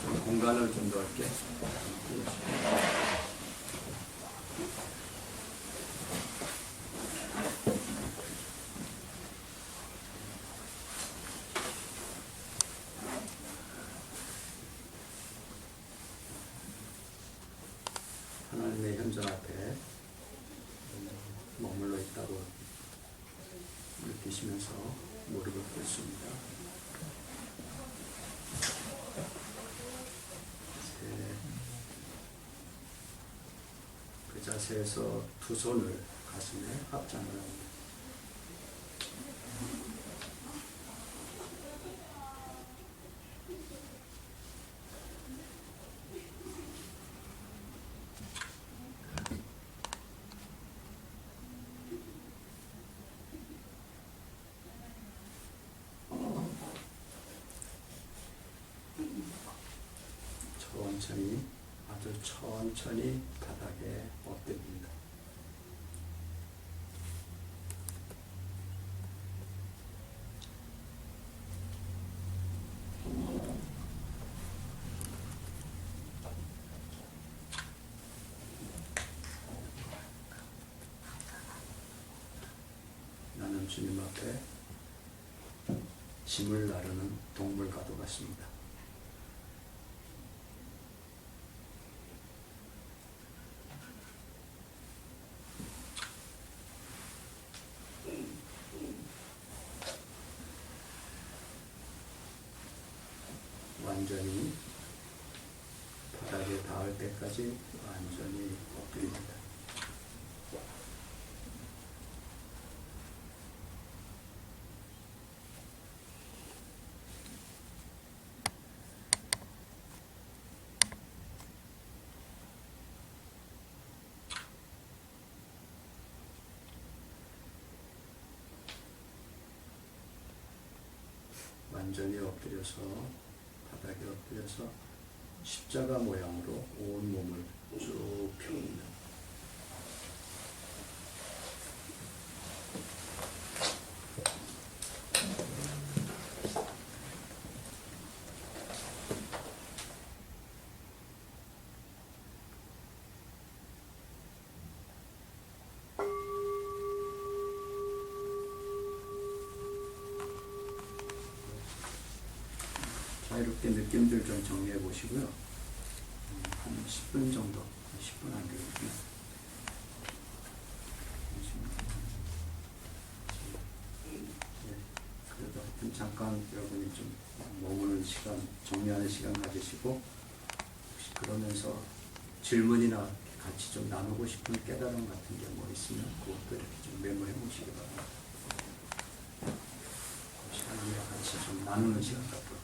좀 공간을 좀 넓게 띄우시고. 하나님의 현존 앞에 머물러 있다고 느끼시면서 무릎을 꿇습니다. 그 자세에서 두 손을 가슴에 합장을 합니다. 천천히, 아주 천천히 바닥에 엎드립니다. 나는 주님 앞에 짐을 나르는 동물과도 같습니다. 완전히 바닥에 닿을 때까지 완전히 엎드립니다. 완전히 엎드려서 바닥에 엎드려서 십자가 모양으로 온 몸을 쭉 펴입니다. 자유롭게 느낌들 좀 정리해 보시고요. 한 10분 정도, 10분 안 되겠구나. 그래도 하여튼 잠깐 여러분이 좀 머무는 시간, 정리하는 시간 가지시고, 혹시 그러면서 질문이나 같이 좀 나누고 싶은 깨달음 같은 게 뭐 있으면 그것도 이렇게 좀 메모해 보시기 바랍니다. 그 시간에 같이 좀 나누는 시간 갖도록